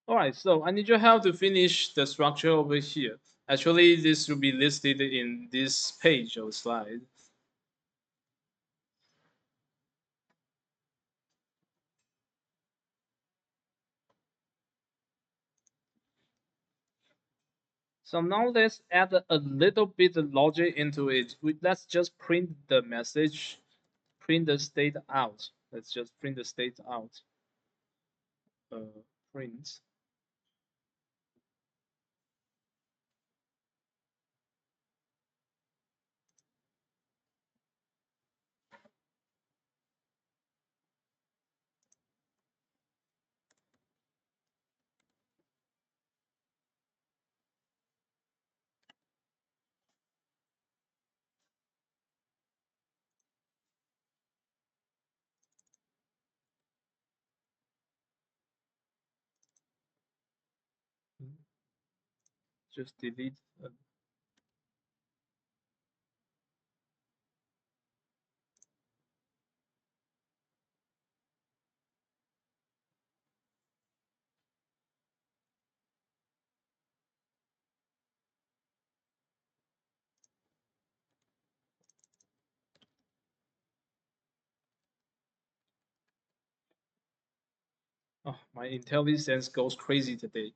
all right, so I need your help to finish the structure over here. Actually, this will be listed in this page of slide. So now let's add a little bit of logic into it. Let's just print the message, print the state out. Let's just print the state out. Print. Just delete. Oh, my intelligence goes crazy today.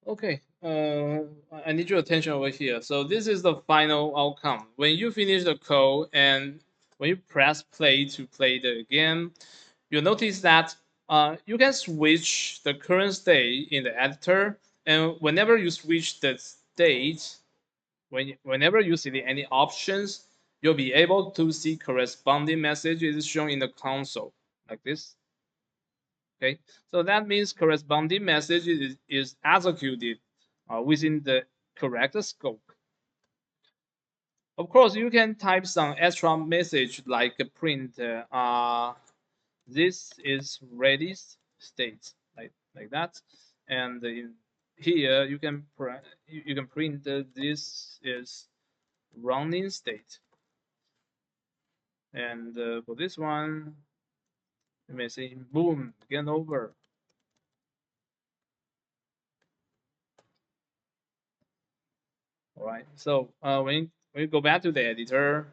Okay, I need your attention over here. So this is the final outcome. When you finish the code and when you press play to play the game, you'll notice that you can switch the current state in the editor, and whenever you switch the state, whenever you see any options, you'll be able to see corresponding messages shown in the console, like this. Okay, so that means corresponding message is executed within the correct scope. Of course, you can type some extra message like a print. This is ready state, like that, and in here you can print this is running state, and for this one, you may say boom, game over. All right. So when you go back to the editor,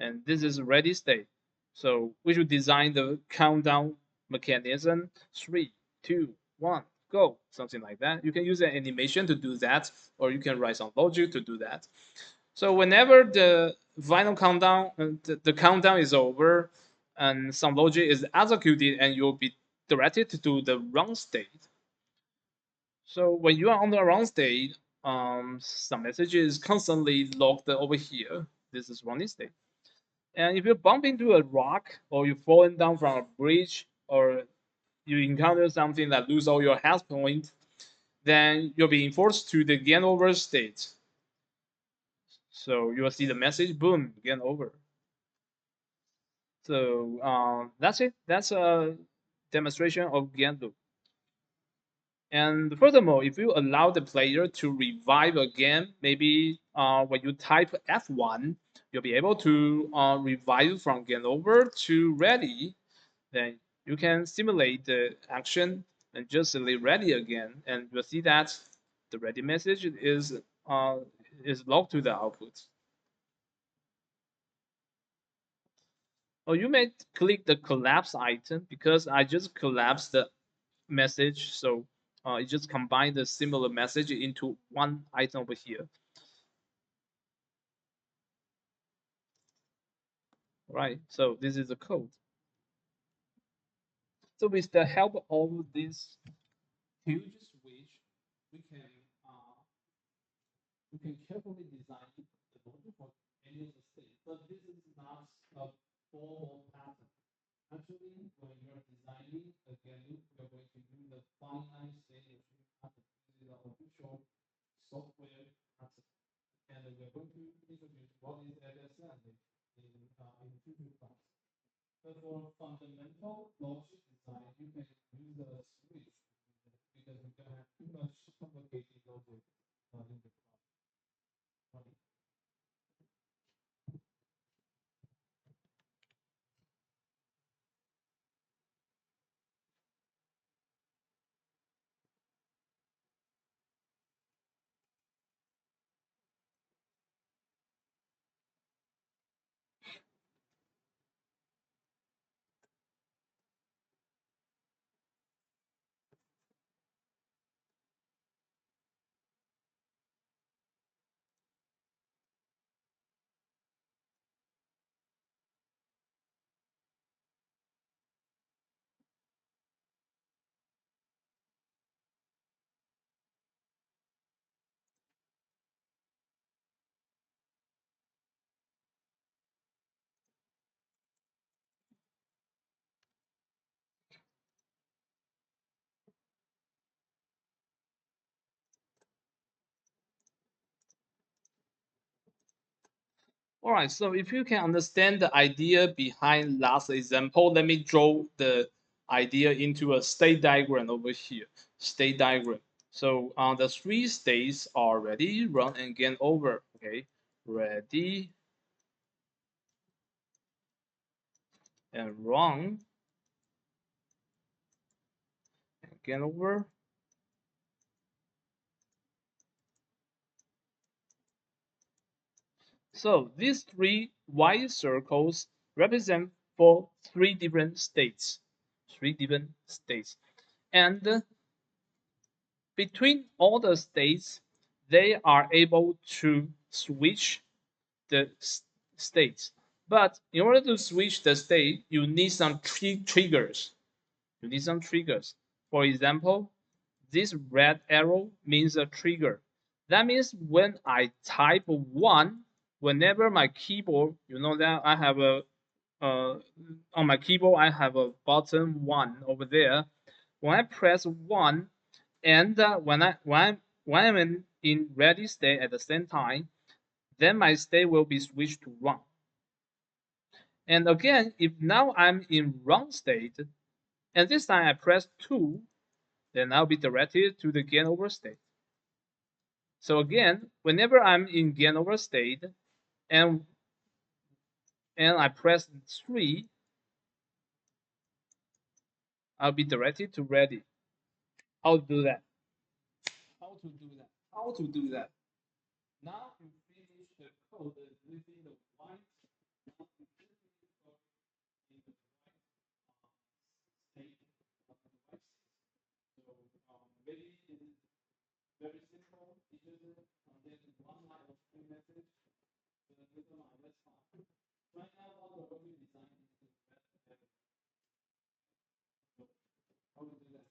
and this is ready state. So we should design the countdown mechanism. 3, 2, 1, go. Something like that. You can use an animation to do that, or you can write some logic to do that. So whenever the final countdown, the countdown is over, and some logic is executed, and you'll be directed to the run state. So when you are on the run state, some message is constantly logged over here. This is running state. And if you bump into a rock, or you've fallen down from a bridge, or you encounter something that lose all your health point, then you'll be enforced to the game over state. So you will see the message, boom, game over. So that's it. That's a demonstration of game loop. And furthermore, if you allow the player to revive again, maybe when you type F1, you'll be able to revive from game over to ready. Then you can simulate the action and just select ready again, and you'll see that the ready message is logged to the output. Or you may click the collapse item because I just collapsed the message, so it just combined the similar message into one item over here. Right, so this is the code. So with the help of this huge switch, we can uh, we can carefully design the logic for any of the states. But this is not a formal pattern. Actually, when you're designing a game loop, you're going to use the finite state machine pattern. This is an official software pattern. And we're going to introduce what is LSN in future class. But for fundamental logic design, you can use a switch because we don't have too much complicated logic in the class. All right, so if you can understand the idea behind last example, let me draw the idea into a state diagram over here. State diagram. So the three states are ready, run, and game over. Okay, ready and run and game over. So these three white circles represent for three different states. Three different states. And between all the states, they are able to switch the states. But in order to switch the state, you need some triggers. You need some triggers. For example, this red arrow means a trigger. That means when I type one, whenever my keyboard, you know that I have a on my keyboard I have a button one over there. When I press one, and when I'm in ready state at the same time, then my state will be switched to run. And again, if now I'm in run state, and this time I press 2, then I'll be directed to the gain over state. So again, whenever I'm in gain over state and I press 3, I'll be directed to ready. How to do that? How to do that? How to do that? Now you finish the code within the white. Now you finish the code in the white state of the white. So very very simple. It just contains one line of string message with a line. That's fine. Right now, all the code we design is the best. So how to do that?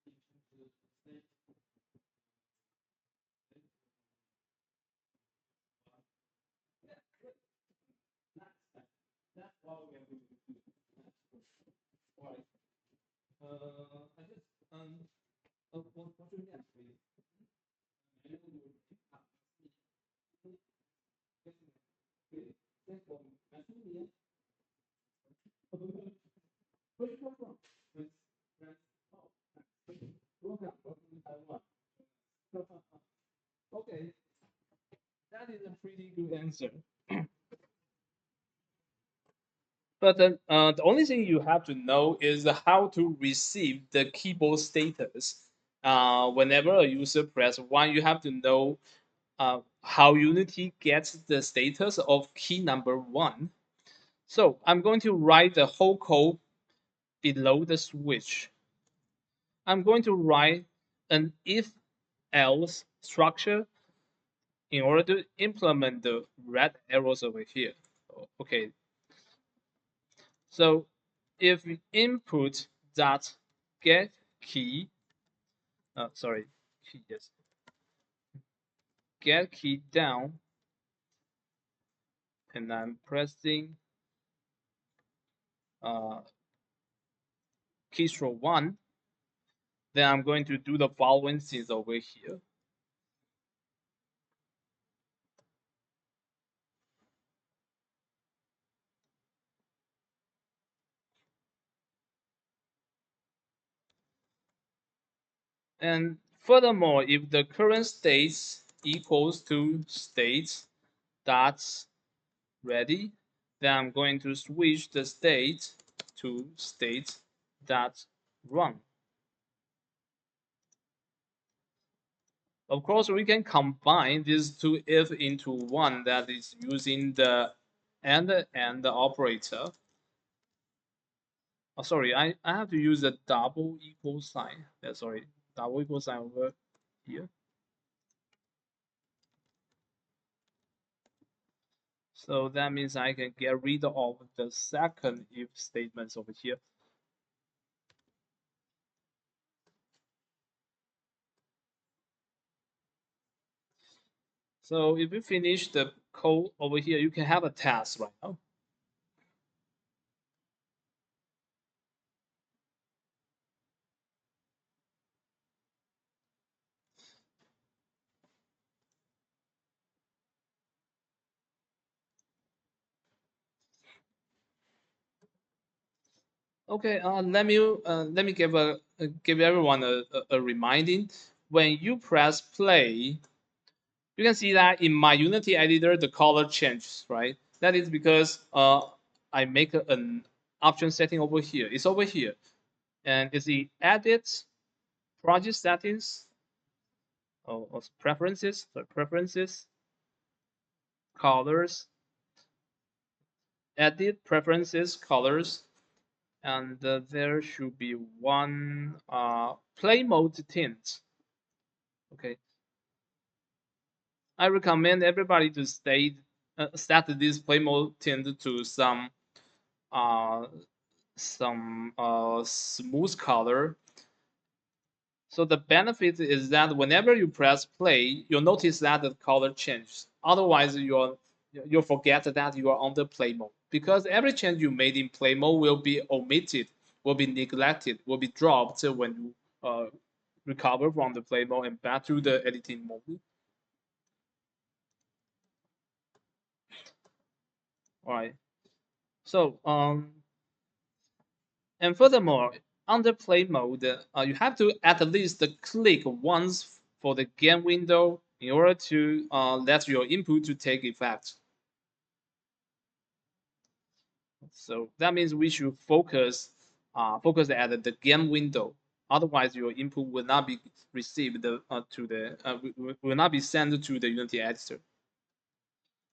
Into the state. Yeah, good. That's what we are going to do. All right. I just what should we actually? Okay, that is a pretty good answer. But the only thing you have to know is how to receive the keyboard status. Whenever a user press one, you have to know how Unity gets the status of key number one. So I'm going to write the whole code below the switch. I'm going to write an if else structure in order to implement the red arrows over here. Okay, so if we input that get key, sorry, key, yes, get key down, and I'm pressing uh, keystroke 1, then I'm going to do the following things over here. And furthermore, if the current state equals to state that's ready, then I'm going to switch the state to state that run. Of course, we can combine these two if into one that is using the and the operator. Oh, sorry, I have to use a double equal sign. Yeah, sorry, double equal sign over here. So that means I can get rid of the second if statements over here. So if you finish the code over here, you can have a test right now. Okay, let me give everyone a reminding. When you press play, you can see that in my Unity editor the color changes, right? That is because I make an option setting over here. It's over here, and it's the edit project settings or preferences. So preferences, colors, edit preferences, colors, and there should be one play mode tint. Okay, I recommend everybody to set this play mode tint to uh, some smooth color. So the benefit is that whenever you press play, you'll notice that the color changes. Otherwise, you'll forget that you are on the play mode because every change you made in play mode will be omitted, will be neglected, will be dropped when you recover from the play mode and back to the editing mode. All right. So and furthermore, under play mode, you have to at least click once for the game window in order to let your input to take effect. So that means we should focus at the game window. Otherwise, your input will not be received will not be sent to the Unity editor.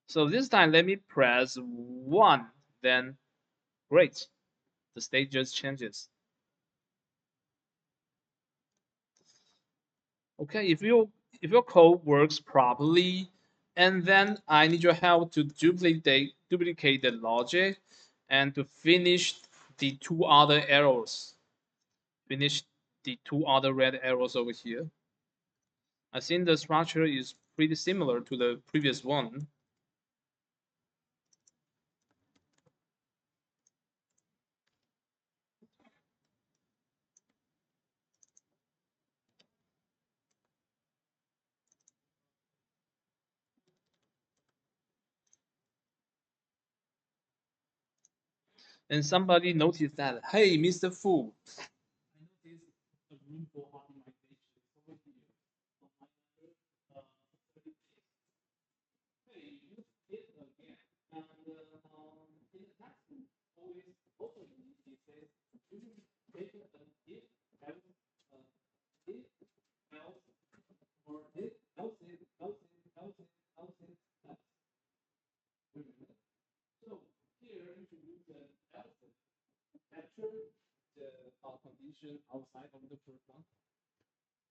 So this time, let me press 1. Then, great, the state just changes. Okay, if your code works properly, and then I need your help to duplicate the logic and to finish the two other arrows. Finish the two other red arrows over here. I think the structure is pretty similar to the previous one. And somebody noticed that, hey, Mr. Fu, I noticed a room for optimization over here. On my uh, hey, use it again. And in the text, always also it says you take an if else if else or if else if else if else if else if else. Wait a minute. So here you should use the else if capture the condition outside of the first one.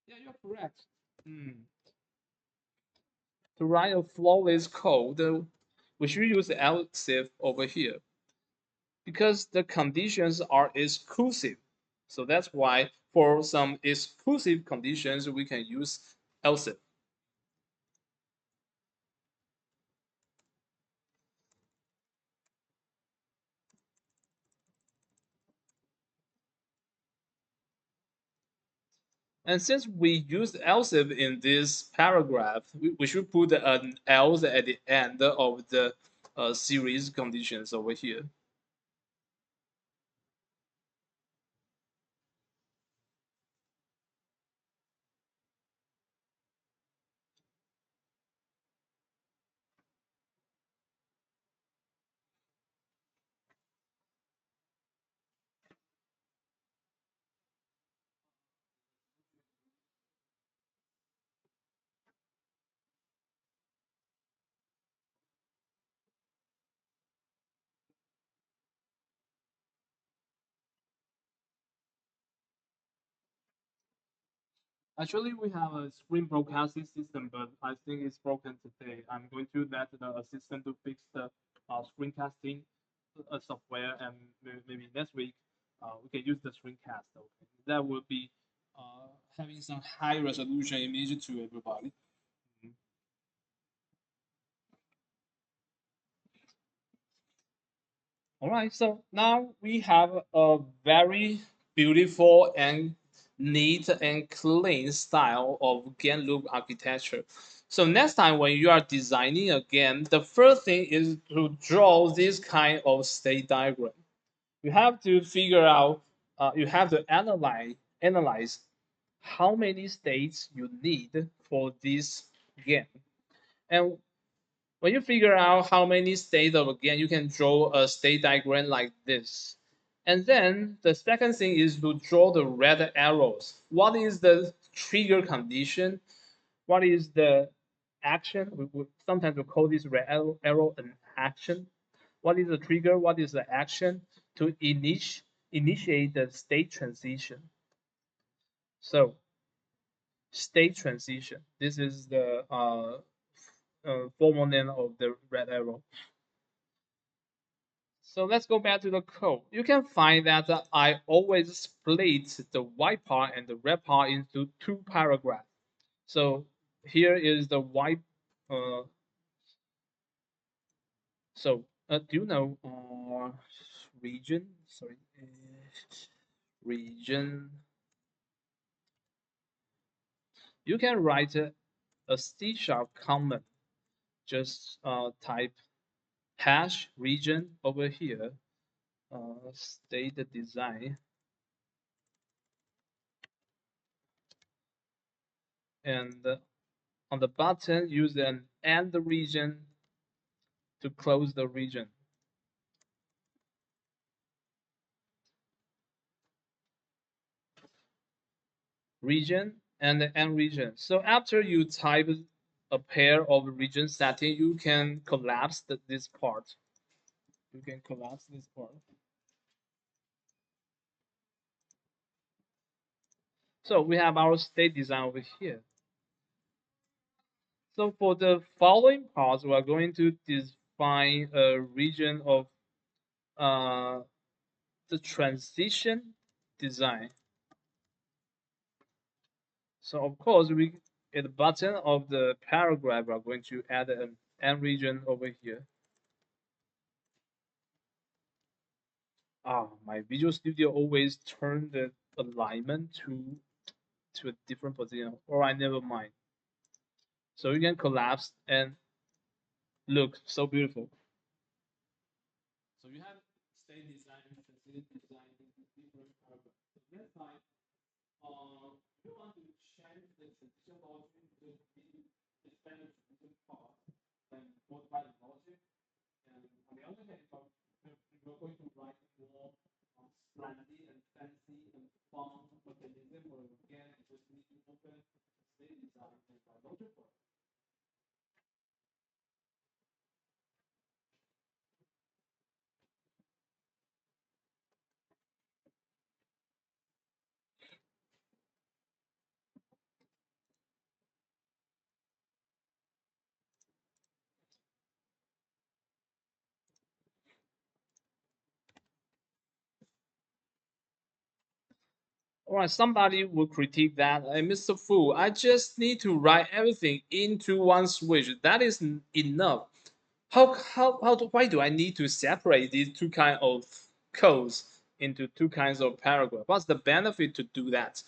Yeah, you're correct. Hmm. To write a flawless code, we should use else if over here because the conditions are exclusive. So that's why for some exclusive conditions, we can use else if. And since we used else if in this paragraph, we should put an else at the end of the series conditions over here. Actually, we have a screen broadcasting system, but I think it's broken today. I'm going to let the assistant to fix the screencasting software, and maybe next week we can use the screencast. Okay, that will be having some high resolution image to everybody. Mhm. All right, so now we have a very beautiful and neat and clean style of game loop architecture. So next time when you are designing a game, the first thing is to draw this kind of state diagram. You have to figure out, you have to analyze how many states you need for this game. And when you figure out how many states of a game, you can draw a state diagram like this. And then the second thing is to draw the red arrows. What is the trigger condition? What is the action. Sometimes we call this red arrow an action. What is the trigger? What is the action to initiate the state transition? So state transition. This is the formal name of the red arrow. So let's go back to the code. You can find that I always split the white part and the red part into two paragraphs. So here is the white. Uh, do you know region? Sorry, region. You can write a C# comment. Just type hash region over here. State the design, and on the button use an and region to close the region. Region and the end region. So after you type a pair of region setting, you can collapse this part. You can collapse this part. So we have our state design over here. So for the following parts, we are going to define a region of the transition design. So of course, we at the bottom of the paragraph, we are going to add an end region over here. My Visual Studio always turn the alignment to a different position. All right, never mind. So you can collapse and look so beautiful. So you have state design, transition design in different paragraphs. So next time, you want to change the transition logic to the standard transition part and modify the logic. And on the other hand, you're going to write more splendid and fancy and fun mechanism, or again, you just need to open state design and logic for it. All right, somebody will critique that, hey, Mr. Fu, I just need to write everything into one switch. That is enough. Why do I need to separate these two kind of codes into two kinds of paragraphs? What's the benefit to do that?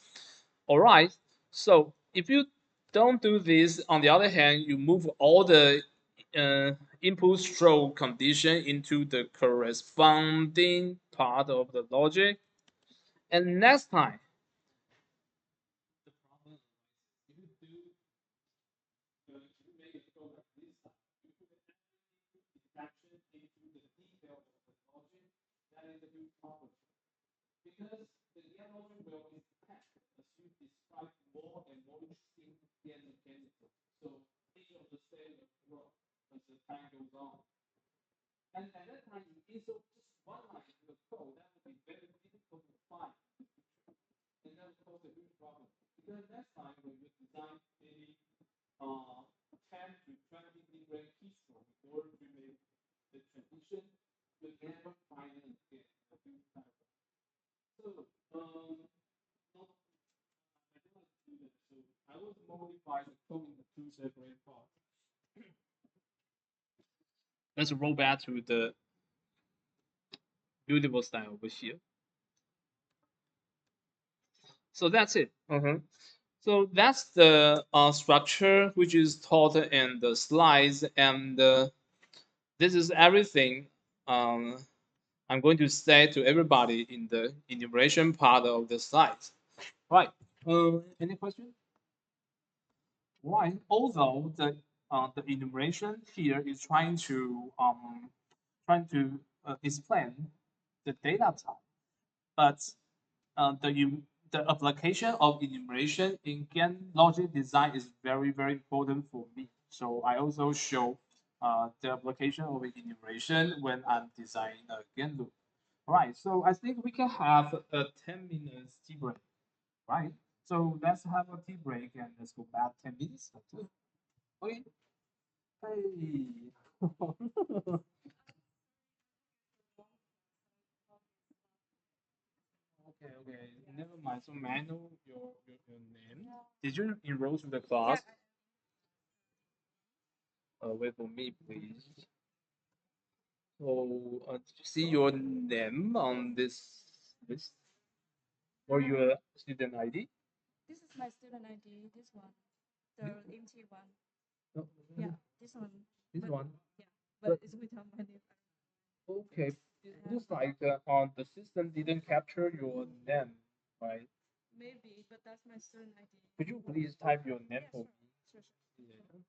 All right, so if you don't do this, on the other hand, you move all the input stroke condition into the corresponding part of the logic. And next time, the problem if you do you make a program this time, you put an detection into the detail of the logic, that is a big problem. Because the get logic will is text as you describe more and more interesting get mechanism. So each of the stage will grow as the time goes on. And at that time, you insert just one line into the code, that would be very difficult to find. And that would cause a huge problem. Because next time when you design maybe 10 to 20 different keystrokes in order to make the transition, you never find it again. A huge paragraph. So, not, I don't like to do that. So I would modify the code into two separate parts. Let's roll back to the beautiful style over here. So that's it. So that's the structure which is taught in the slides, and this is everything I'm going to say to everybody in the enumeration part of the slides. Right. Any questions? Right. Although the enumeration here is trying to explain the data type, but the application of enumeration in GAN logic design is very, very important for me. So I also show the application of integration when I'm designing a game loop. All right, so I think we can have a 10 minutes tea break, right? So let's have a tea break and let's go back 10 minutes. Okay. Hey. Okay, okay. Never mind. So may I know your name? Did you enroll to the class? Wait for me, please. So, did you see your name on this list or your student ID? This is my student ID, this one, the NT one. No, Yeah, this one. this But one. yeah, but it's without my name. Okay. It looks like on the system didn't capture your name, right? Maybe, but that's my student ID. Could you please type your name Yeah, for sure, me? sure, sure. Yeah.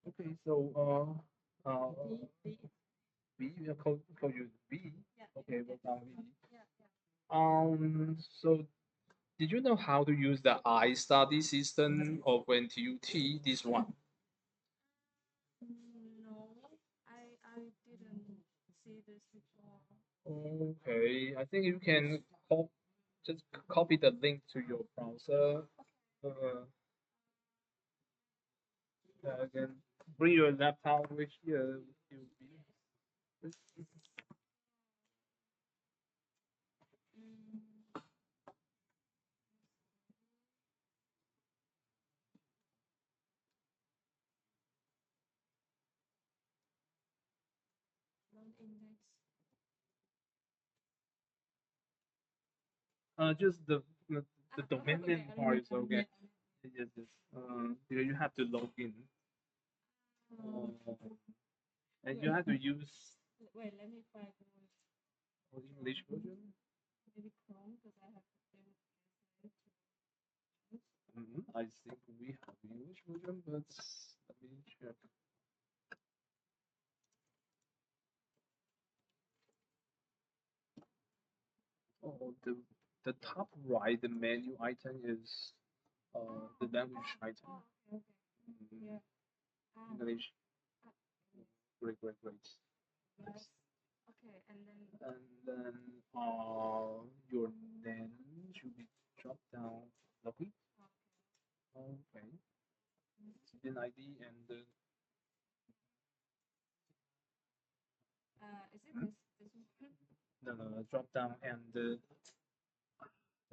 Okay, so B. V, we call you V. Yeah, Okay, yeah, well down V. yeah, yeah. So did you know how to use the iStudy system of NTUT? This one. No, I didn't see this before. Okay, I think you can just copy the link to your browser. Uh, again, bring your laptop with you. Mm, non-index. Just the domain Okay, name part is okay. yeah. Yes, yes. Because you have to log in. Um, And you have to use wait, let me find one. English version. Maybe Chrome, because I have the same I think we have English version, but let me check. Oh, the top right, the menu item is the language item. Okay, okay. Mm, Yeah. Ah, English. ah, Great, great, great. yes. Okay, and then And then your name should be dropped down. Login. Okay. Student ID and the is it this one? no, no, no, drop down and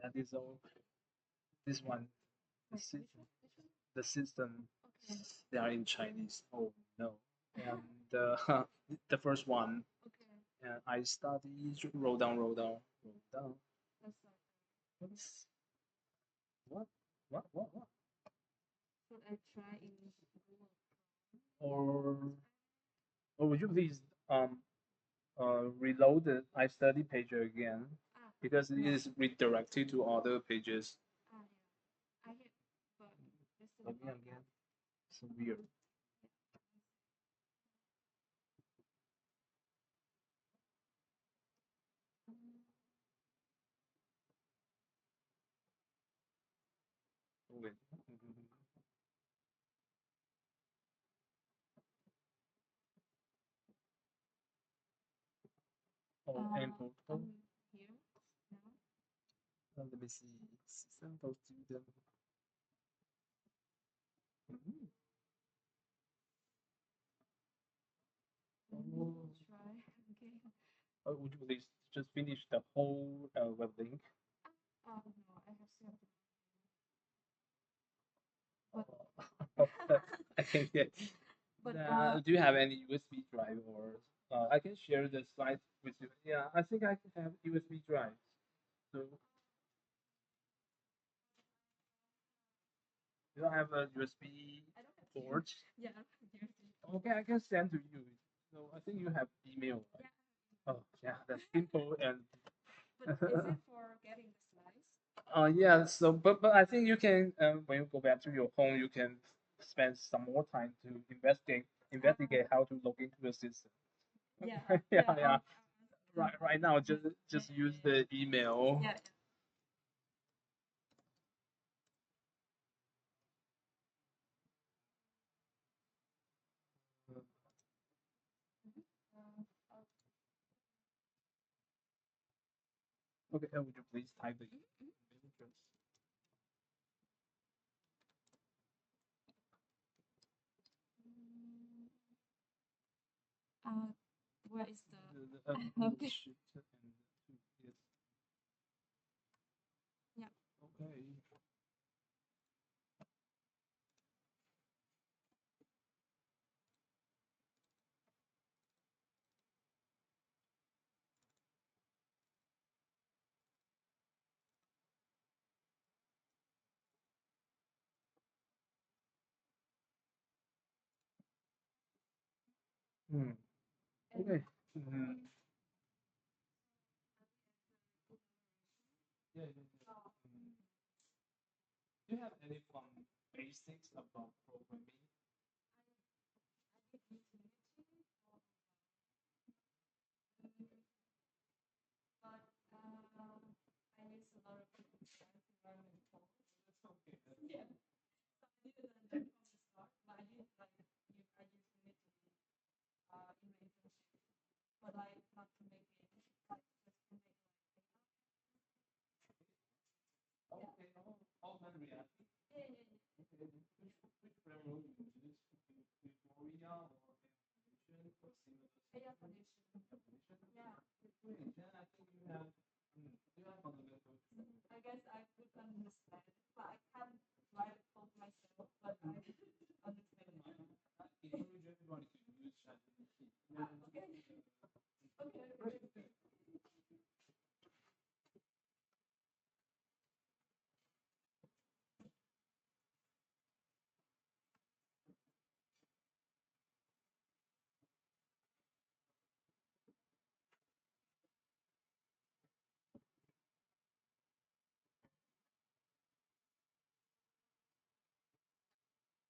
that is all. This one, the Wait, system, which one? Which one? the system, Okay. they are in Chinese. Oh no. And the first one, Okay. and I study, roll down, roll down, roll down. That's like What's what? What? what I try in Google. Or or would you please reload the I study page again Ah, because it yeah. is redirected to other pages. Ah, yeah. I hit, but this is Again. So weird. Wait. Oh, and portal. Here now. Let me see. Sample student. Mhm. Oh. Try again. Would you please just finish the whole web link? Oh no, I have several. But I can get. but Do you have any USB drive or I can share the slides with you? Yeah, I think I can have USB drive. So you don't have a USB I don't have port? yeah, I don't have jersey. Okay, I can send to you. So I think you have email, right? Oh, yeah, that's simple and. But is it for getting the slides? Yeah. So, but I think you can when you go back to your home, you can spend some more time to investigate how to log into the system. Yeah, Yeah, yeah. yeah. Right now, just use the email. Yeah, Okay, would you please type the email address? Mm, uh, where is the? Okay. Sheet and yes. Yeah. Okay. Hmm. Okay. Mhm. Yeah, yeah, yeah. Do you have any fun basics about programming? But I use a lot of different stuff to learn and code. That's okay. Yeah. So I didn't learn that from the start, but I did like I used Unity in my internship, but like not to make games, like just to make like Okay, all done React. yeah, yeah, yeah. Okay. Which framework do you use? Euphoria or Foundation or similar? Yeah, foundation. Foundation? Yeah. Great. Then I think you have fundamental. I guess I could understand it, but I can't write a code myself, but I understand it. I encourage everybody to use ChatGPT. Okay. Okay. Great.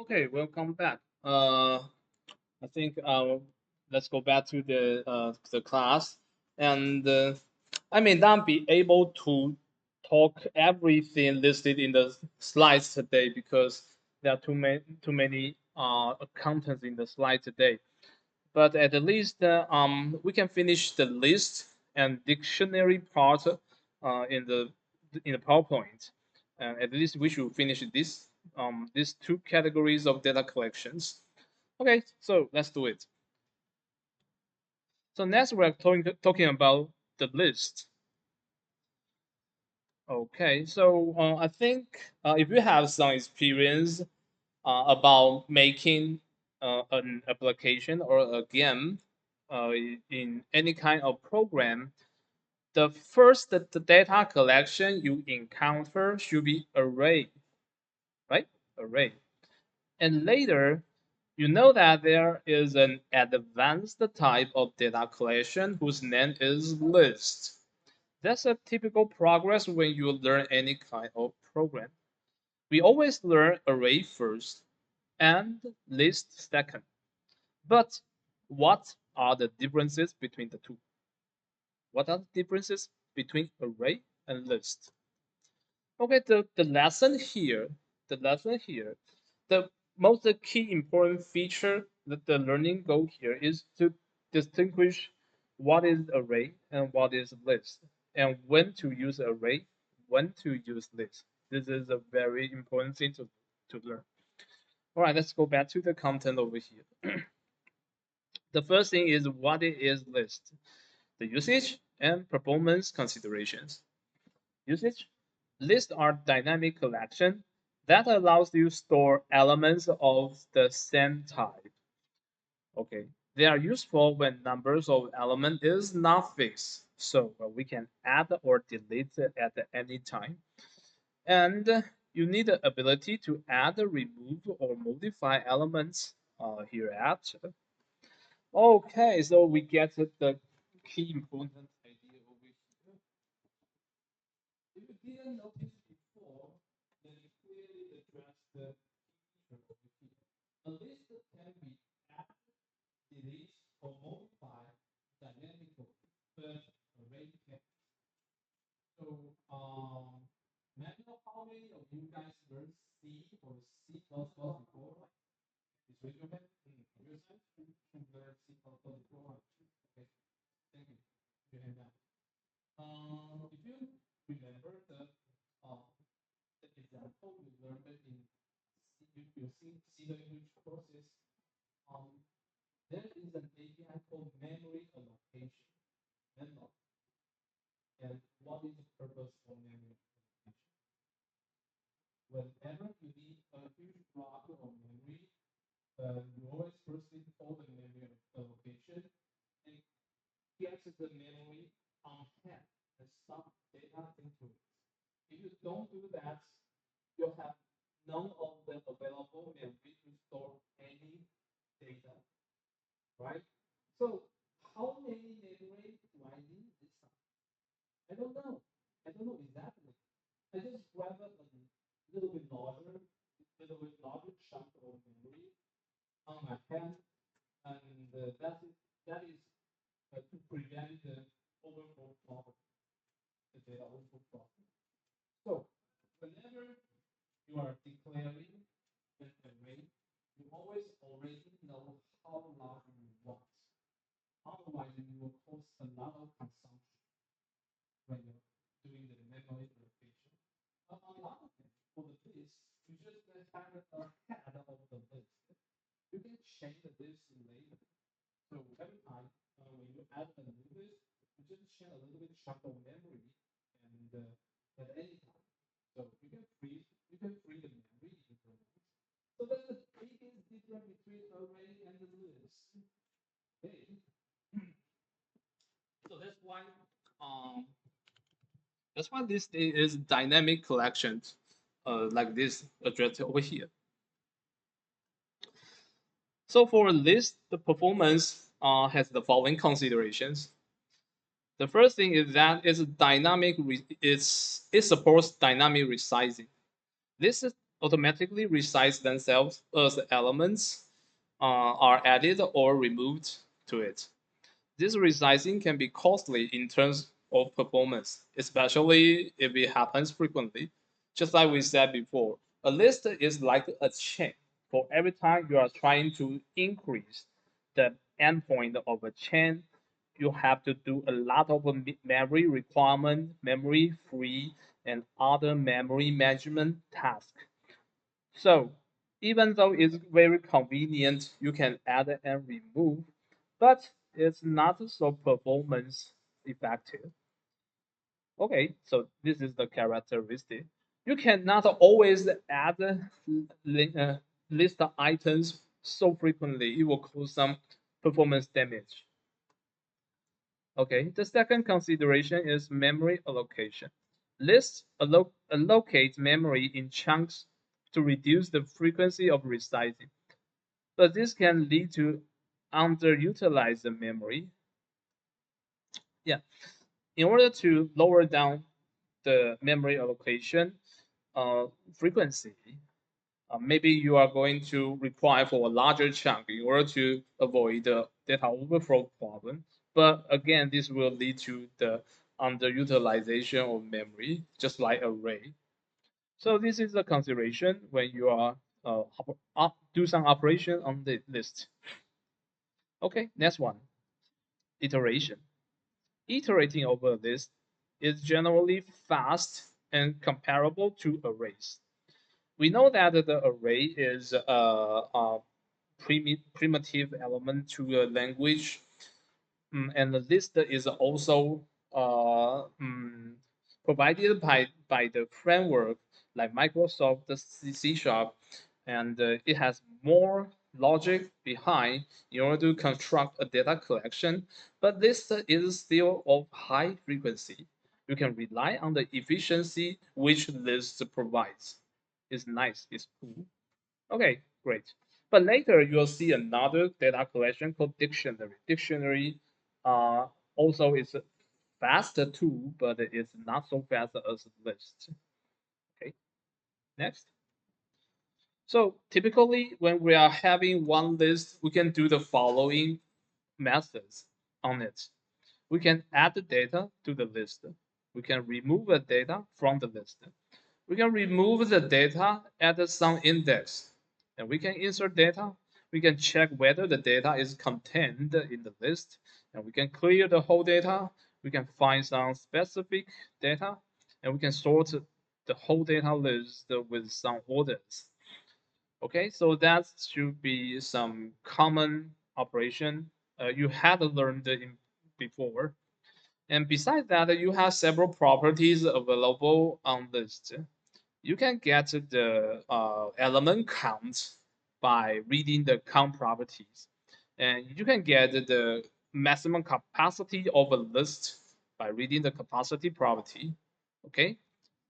Okay, welcome back. I think let's go back to the class, and I may not be able to talk everything listed in the slides today because there are too many contents in the slide today. But at least we can finish the list and dictionary part in the PowerPoint. And at least we should finish these two categories of data collections. Okay, so let's do it. So next we're talking about the list. Okay, so I think if you have some experience about making an application or a game in any kind of program, the data collection you encounter should be array, right? Array. And later, you know that there is an advanced type of data collection whose name is list. That's a typical progress when you learn any kind of program. We always learn array first and list second. But what are the differences between the two? What are the differences between array and list? Okay, the lesson here, the most key important feature that the learning goal here is to distinguish what is array and what is list, and when to use array, when to use list. This is a very important thing to learn. All right, let's go back to the content over here. The first thing is what it is list, the usage and performance considerations. Usage. Lists are dynamic collection that allows you to store elements of the same type. Okay. They are useful when numbers of element is not fixed. So we can add or delete it at any time. And you need the ability to add, remove, or modify elements hereafter. Okay, so we get the key important idea over here. If you didn't notice before, then it clearly address the feature over here. A list can be added, delete, or modify dynamically, but array can't. So, Manuel, how many of you guys learned C or C++ before? Please raise your hand. From your side, who learned C++ before? Okay, thank you. Put your hand down. If you remember uh, the example we learned in C language courses, um, there is an API called memory allocation, memlock. And what is the purpose of memory allocation? Whenever you need a huge block of memory, you always first need all the memory allocation and get the memory on hand and stuff data into it. If you don't do that, you'll have none of the available memory to store any data, right? So how many memory do I need this time? I don't know. I don't know exactly. I just grab a little bit larger chunk of memory on my hand, and that is to prevent the overflow problem, the data overflow problem. So whenever you are declaring an array, you always already know how large you want. Otherwise, you will cause a lot of consumption when you're doing the memory allocation. But on the other hand, for the list, you just have a head of the list. You can change the list later. So every time when you add a new list, you just share a little bit chunk of memory and at any time. So you can free the memory if you want. So that's the biggest difference between array and the list. Okay. So um that's why this is dynamic collections like this addressed over here. So for a list, the performance has the following considerations. The first thing is that it supports dynamic resizing. automatically resize themselves as elements are added or removed to it. This resizing can be costly in terms of performance, especially if it happens frequently. Just like we said before, a list is like a chain. For every time you are trying to increase the endpoint of a chain, you have to do a lot of memory requirement, memory free, and other memory management tasks. So even though it's very convenient, you can add and remove, but it's not so performance effective. Okay, so this is the characteristic. You cannot always add list items so frequently. It will cause some performance damage. Okay, the second consideration is memory allocation. Lists allocate memory in chunks to reduce the frequency of resizing, but this can lead to underutilized memory. Yeah, in order to lower down the memory allocation frequency, maybe you are going to require for a larger chunk in order to avoid the data overflow problem. But again, this will lead to the underutilization of memory, just like array. So this is a consideration when you are do some operation on the list. Okay, next one, iteration. Iterating over this is generally fast and comparable to arrays. We know that the array is a primitive element to a language, and the list is also provided by the framework like Microsoft C Sharp, and it has more logic behind in order to construct a data collection, but this is still of high frequency. You can rely on the efficiency which list provides. It's nice, it's cool. Okay, great. But later you'll see another data collection called dictionary. Dictionary uh, also is faster too, but it's not so fast as list. Okay, next. So typically when we are having one list, we can do the following methods on it. We can add the data to the list. We can remove the data from the list. We can remove the data at some index, and we can insert data. We can check whether the data is contained in the list, and we can clear the whole data. We can find some specific data, and we can sort the whole data list with some orders. Okay, so that should be some common operation you had learned in before. And besides that, you have several properties available on list. You can get the element count by reading the count properties. And you can get the maximum capacity of a list by reading the capacity property. Okay.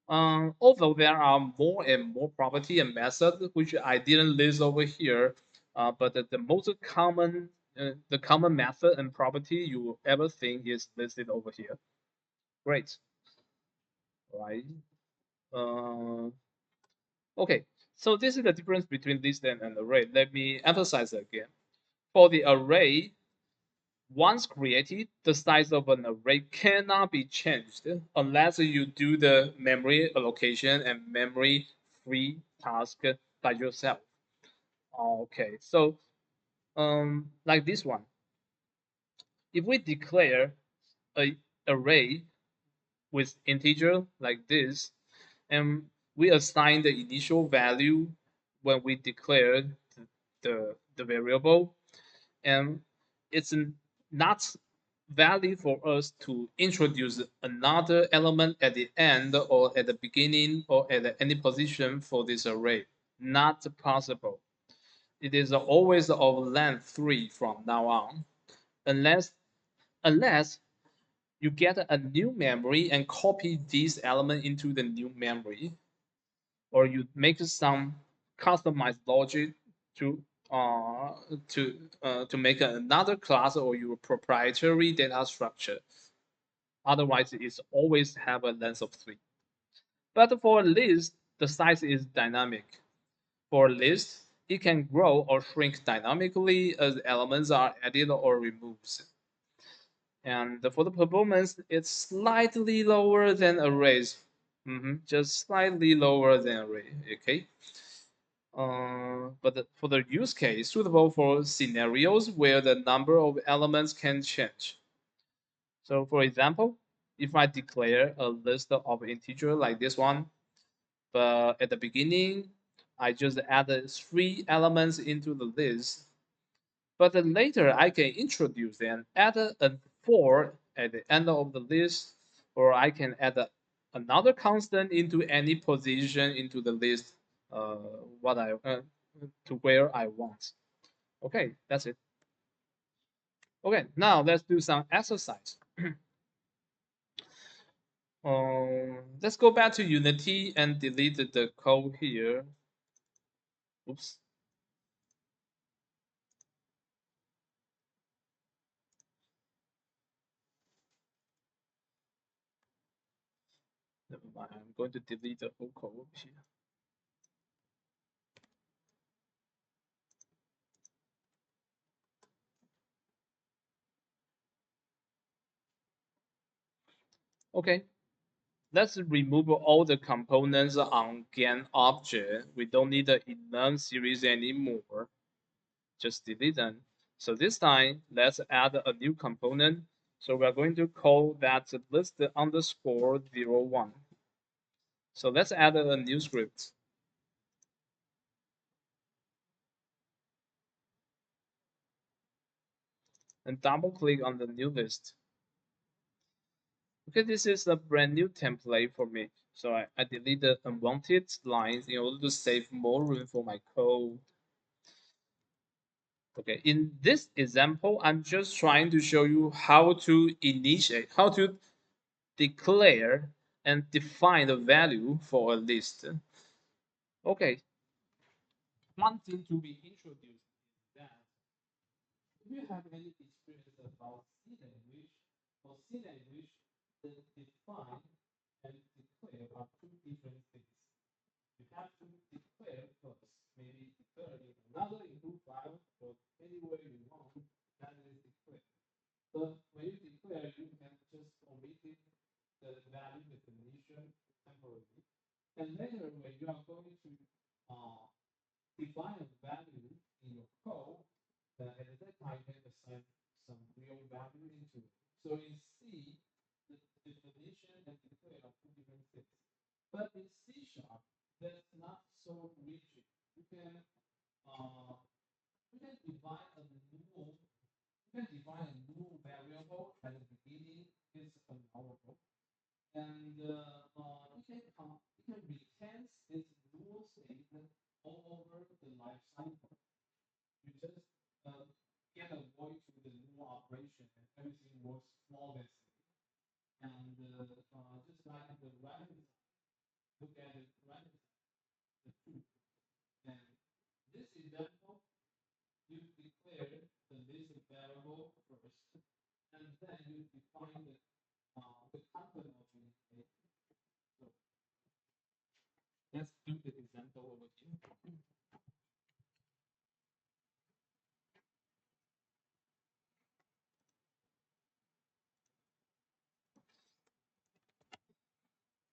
Although there are more and more property and methods which I didn't list over here, but the most common the common method and property you will ever think is listed over here. Great. Right. Uh, Okay, so this is the difference between list and an array. Let me emphasize again. For the array, once created, the size of an array cannot be changed unless you do the memory allocation and memory free task by yourself. Okay, so like this one, if we declare a array with integer like this, and we assign the initial value when we declare the variable, and it's not valid for us to introduce another element at the end or at the beginning or at any position for this array. Not possible. It is always of length 3 from now on, unless unless you get a new memory and copy this element into the new memory, or you make some customized logic to uh, to make another class or your proprietary data structure. Otherwise, it's always have a length of 3. But for a list, the size is dynamic. For a list, it can grow or shrink dynamically as elements are added or removed. And for the performance, it's slightly lower than arrays. Just slightly lower than array. Okay. But for the use case, suitable for scenarios where the number of elements can change. So for example, if I declare a list of integer like this one, but at the beginning, I just added 3 elements into the list, but then later I can introduce and add a 4 at the end of the list, or I can add another constant into any position into the list, uh, what I to where I want. Okay, that's it. Okay, now let's do some exercise. Let's go back to Unity and delete the code here. Oops. Never mind. I'm going to delete the whole code here. Okay. Let's remove all the components on GAN object. We don't need the enum series anymore. Just delete them. So this time, let's add a new component. So we're going to call that list underscore 01. So let's add a new script. And double click on the new list. Okay, this is a brand new template for me. So I delete the unwanted lines in order to save more room for my code. Okay, in this example, I'm just trying to show you how to initiate, how to declare and define the value for a list. Okay, one thing to be introduced is that if you have any experience about C language, for C language, the define and declare are two different things. You have to declare first, maybe declare in another input file or anywhere you want, that is declare. But when you declare, you can just omit the value definition temporarily. And later, when you are going to define a value in your code, at that time you can assign some real value into it. So in C, the definition and declare are two different things. But in C sharp, that's not so rigid. You can define a new variable at the beginning is unknowable, and you can retain its null state all over the life cycle. You just get a void to the null operation, and everything works flawlessly. And just like the random, look at the random, the truth. And this example, you declare the list variable first, and then you define the content of the list. So let's do the example over here.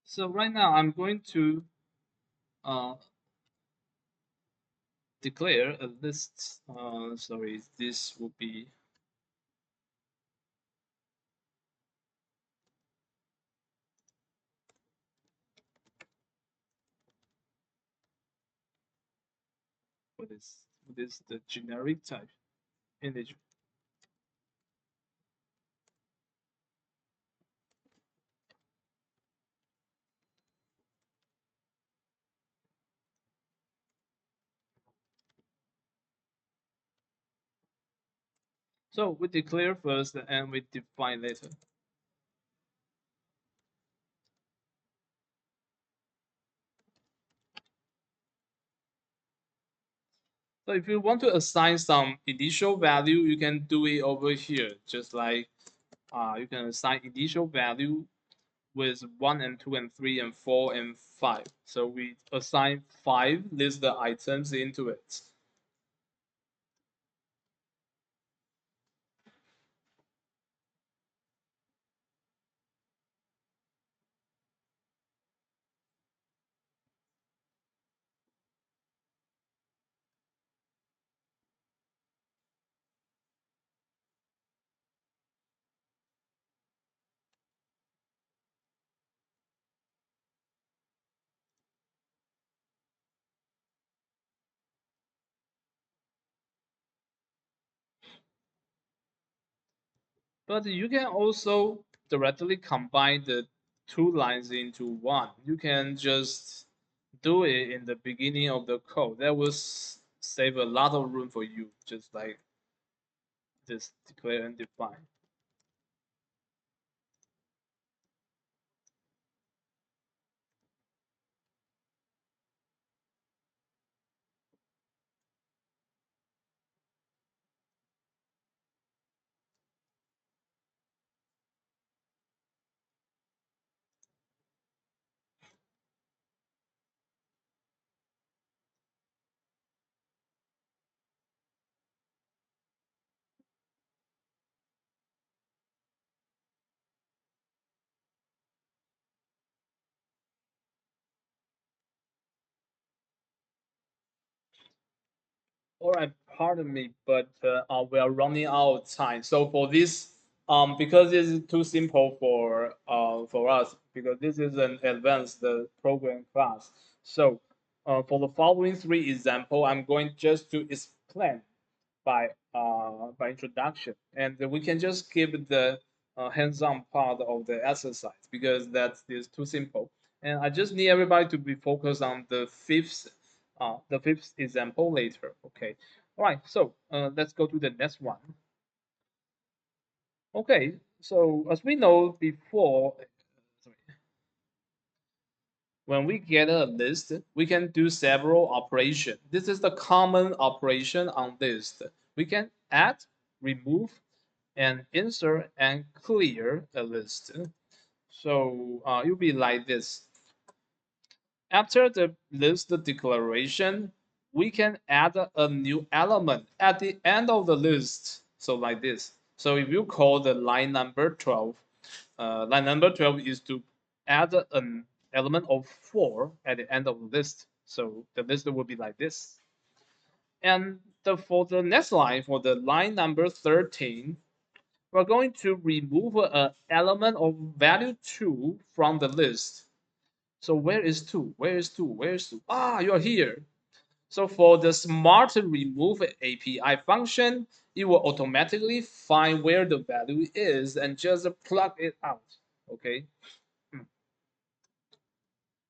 So right now I'm going to declare a list. Sorry, this will be what is the generic type integer. So we declare first and we define later. So if you want to assign some initial value, you can do it over here. Just like you can assign initial value with 1 and 2 and 3 and 4 and 5. So we assign 5 list the items into it. But you can also directly combine the two lines into one. You can just do it in the beginning of the code. That will save a lot of room for you, just like this declare and define. All right, pardon me, but we are running out of time. So for this, because this is too simple for us, because this is an advanced program class. So for the following three example, I'm going just to explain by introduction, and we can just skip the hands-on part of the exercise because that is too simple. And I just need everybody to be focused on the fifth example later. Okay. All right. So let's go to the next one. Okay. So as we know before, sorry, when we get a list, we can do several operations. This is the common operation on list. We can add, remove, and insert and clear a list. So it'll be like this. After the list declaration, we can add a new element at the end of the list. So like this. So if you call the line number 12, line number 12 is to add an element of 4 at the end of the list. So the list will be like this. And for the next line, for the line number 13, we're going to remove an element of value 2 from the list. So where is 2? Where is 2? Where is 2? Ah, you're here. So for the smart remove API function, it will automatically find where the value is and just plug it out. Okay.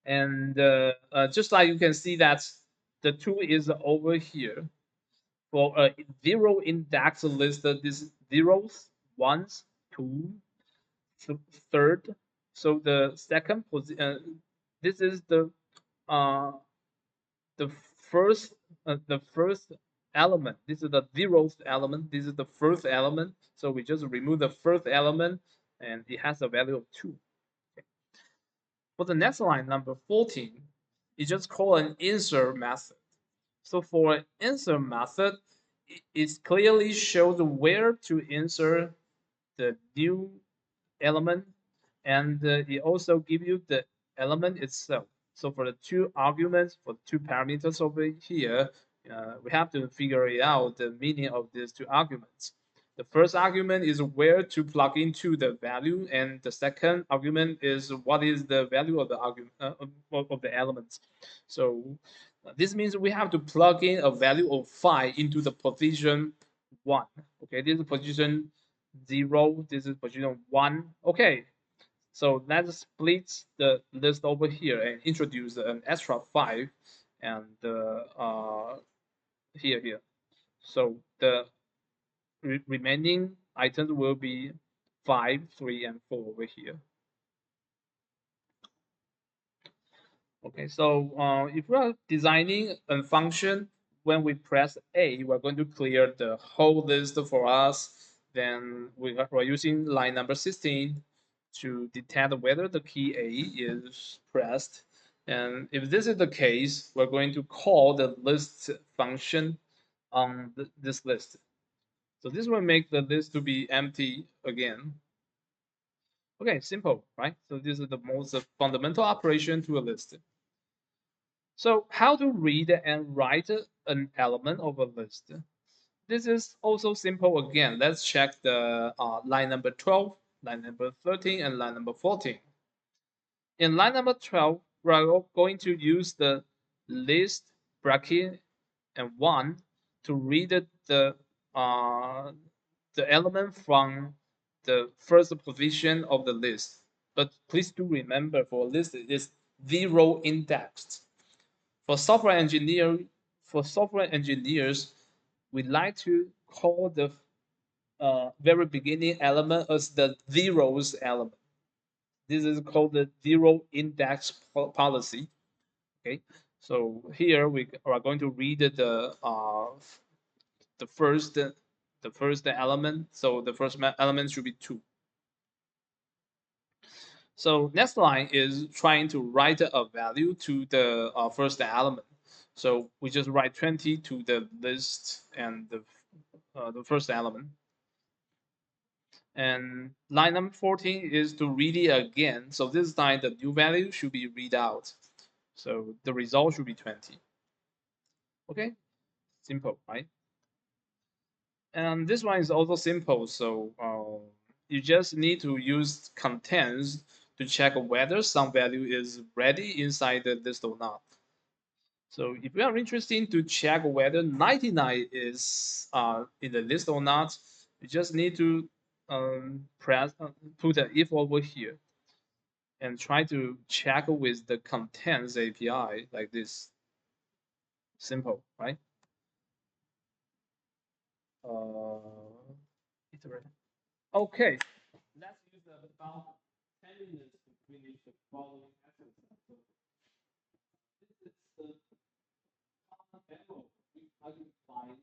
And just like you can see that the 2 is over here. For a zero index list, this zeros, ones, two, third. So the second position, this is uh, the first element. This is the zeroth element. This is the first element. So we just remove the first element, and it has a value of 2. Okay. For the next line, number 14, you just call an insert method. So for an insert method, it clearly shows where to insert the new element, and it also gives you the element itself. So for the two arguments, for two parameters over here, we have to figure it out the meaning of these two arguments. The first argument is where to plug into the value, and the second argument is what is the value of the argument of the elements. So this means we have to plug in a value of 5 into the position 1. Okay, this is position 0. This is position 1. Okay, so let's split the list over here and introduce an extra 5 and here. So the remaining items will be 5, 3, and 4 over here. Okay, so if we are designing a function, when we press A, we're going to clear the whole list for us. Then we're using line number 16. to detect whether the key A is pressed. And if this is the case, we're going to call the list function on this list. So this will make the list to be empty again. Okay, simple, right? So this is the most fundamental operation to a list. So how to read and write an element of a list? This is also simple again. Let's check the line number 12, line number 13, and line number 14. In line number 12, we're going to use the list bracket and 1 to read uh, the element from the first position of the list. But please do remember, for a list it is 0 indexed. For software engineers, we like to call the very beginning element as the zeros element. This is called the zero index policy. Okay, so here we are going to read the first element. So the first element should be 2. So next line is trying to write a value to the first element. So we just write 20 to the list and the first element. And line number 14 is to read it again. So this time the new value should be read out. So the result should be 20. Okay, simple, right? And this one is also simple. So you just need to use contents to check whether some value is ready inside the list or not. So if you are interested to check whether 99 is in the list or not, you just need to put an if over here and try to check with the contents API like this. Simple, right? Iterate. Okay, let's use about 10 minutes to finish the following exercise. So this is the common error we identify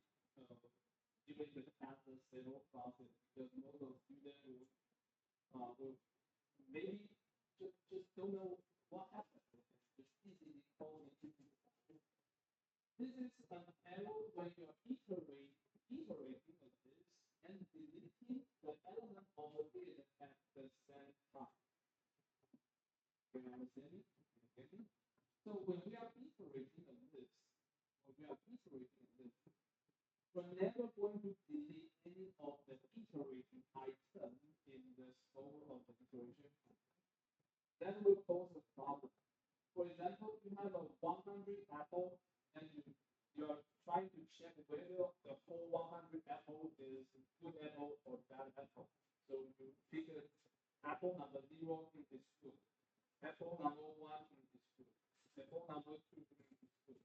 during the test civil process because most of students will maybe just don't know what happened. It's easily called into this is an error when you're iterating like this and deleting the element of the data at the same time. Can you understand it? Okay. So when we are iterating on this, we're never going to delete any of the iterating item in the scope of the iteration. That will cause a problem. For example, you have a 100 apple and you're trying to check whether the whole 100 apple is good apple or bad apple. So you pick apple number 0 is good. Apple number 1 is good. Apple number 2 is good.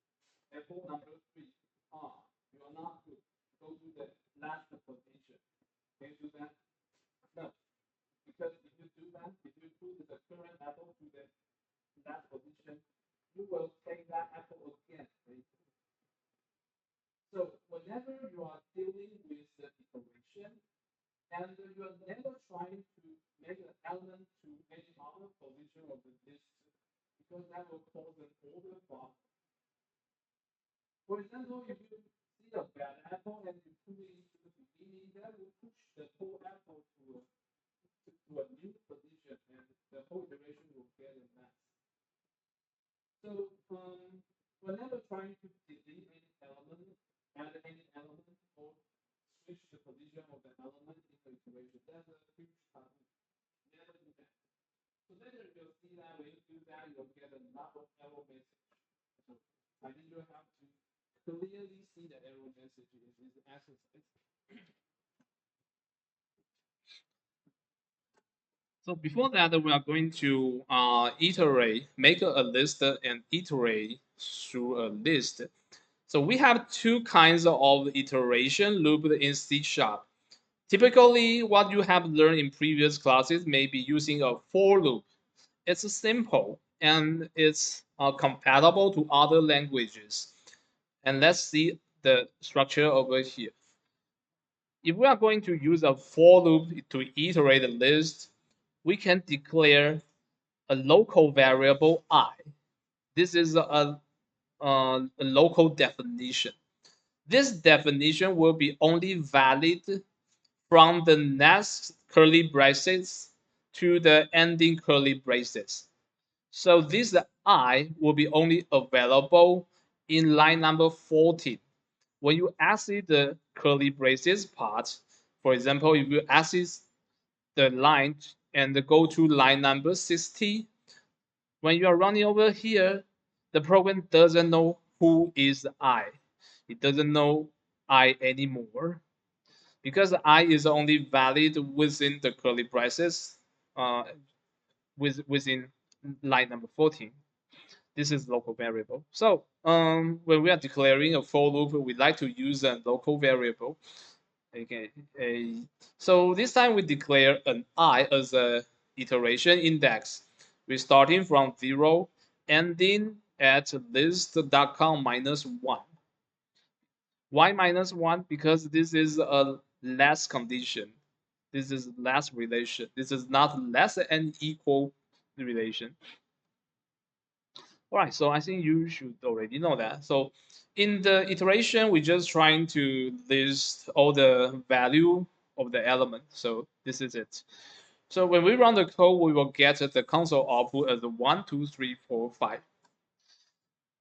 Apple number 3, you are not good. Go to the last position. Can you do that? No. Because if you do that, if you put the current apple to the last position, you will take that apple again. So whenever you are dealing with the iteration, and you are never trying to make an element to any other position of the list, because that will cause an order problem. For example, if you see a bad apple and you put it into the beginning, that will push the whole apple to a new position, and the whole iteration will get a mess. So whenever trying to delete any element, add any element, or switch the position of the element in the iteration, that's a huge problem. Never do that. So later you'll see that when you do that, you'll get a lot of error message. So I think you have to clearly see the error message in this exercise. So before that, we are going to iterate, make a list and iterate through a list. So we have two kinds of iteration loop in C#. Typically, what you have learned in previous classes may be using a for loop. It's simple and it's compatible to other languages. And let's see the structure over here. If we are going to use a for loop to iterate a list, we can declare a local variable I. This is a local definition. This definition will be only valid from the next curly braces to the ending curly braces. So this I will be only available in line number 14. When you exit the curly braces part, for example, if you exit the line and go to line number 60, when you are running over here, the program doesn't know who is I. It doesn't know I anymore because I is only valid within the curly braces uh, within line number 14. This is local variable. So when we are declaring a for loop, we like to use a local variable. Okay. So this time we declare an I as a iteration index. We're starting from 0, ending at list.com minus 1. Why minus 1? Because this is a less condition. This is less relation. This is not less and equal relation. All right, so I think you should already know that. So in the iteration, we're just trying to list all the value of the element. So this is it. So when we run the code, we will get the console output as 1, 2, 3, 4, 5.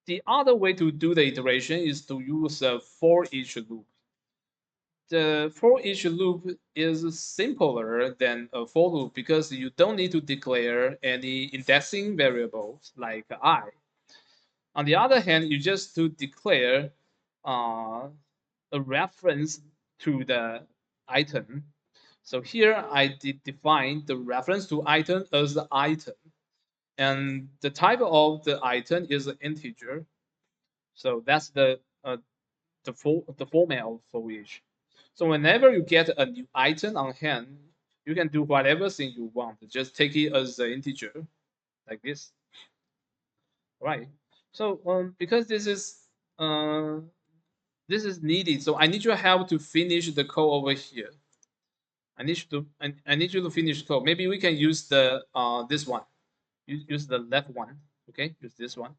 The other way to do the iteration is to use a for each loop. The for each loop is simpler than a for loop because you don't need to declare any indexing variables like I. On the other hand, you just to declare uh, a reference to the item. So here I define the reference to item as the item, and the type of the item is an integer. So that's the format of for each. So whenever you get a new item on hand, you can do whatever thing you want. Just take it as an integer, like this. Right. So because uh, this is needed, so I need your help to finish the code over here. I need you to finish code. Maybe we can use the this one. Use the left one. Okay, use this one.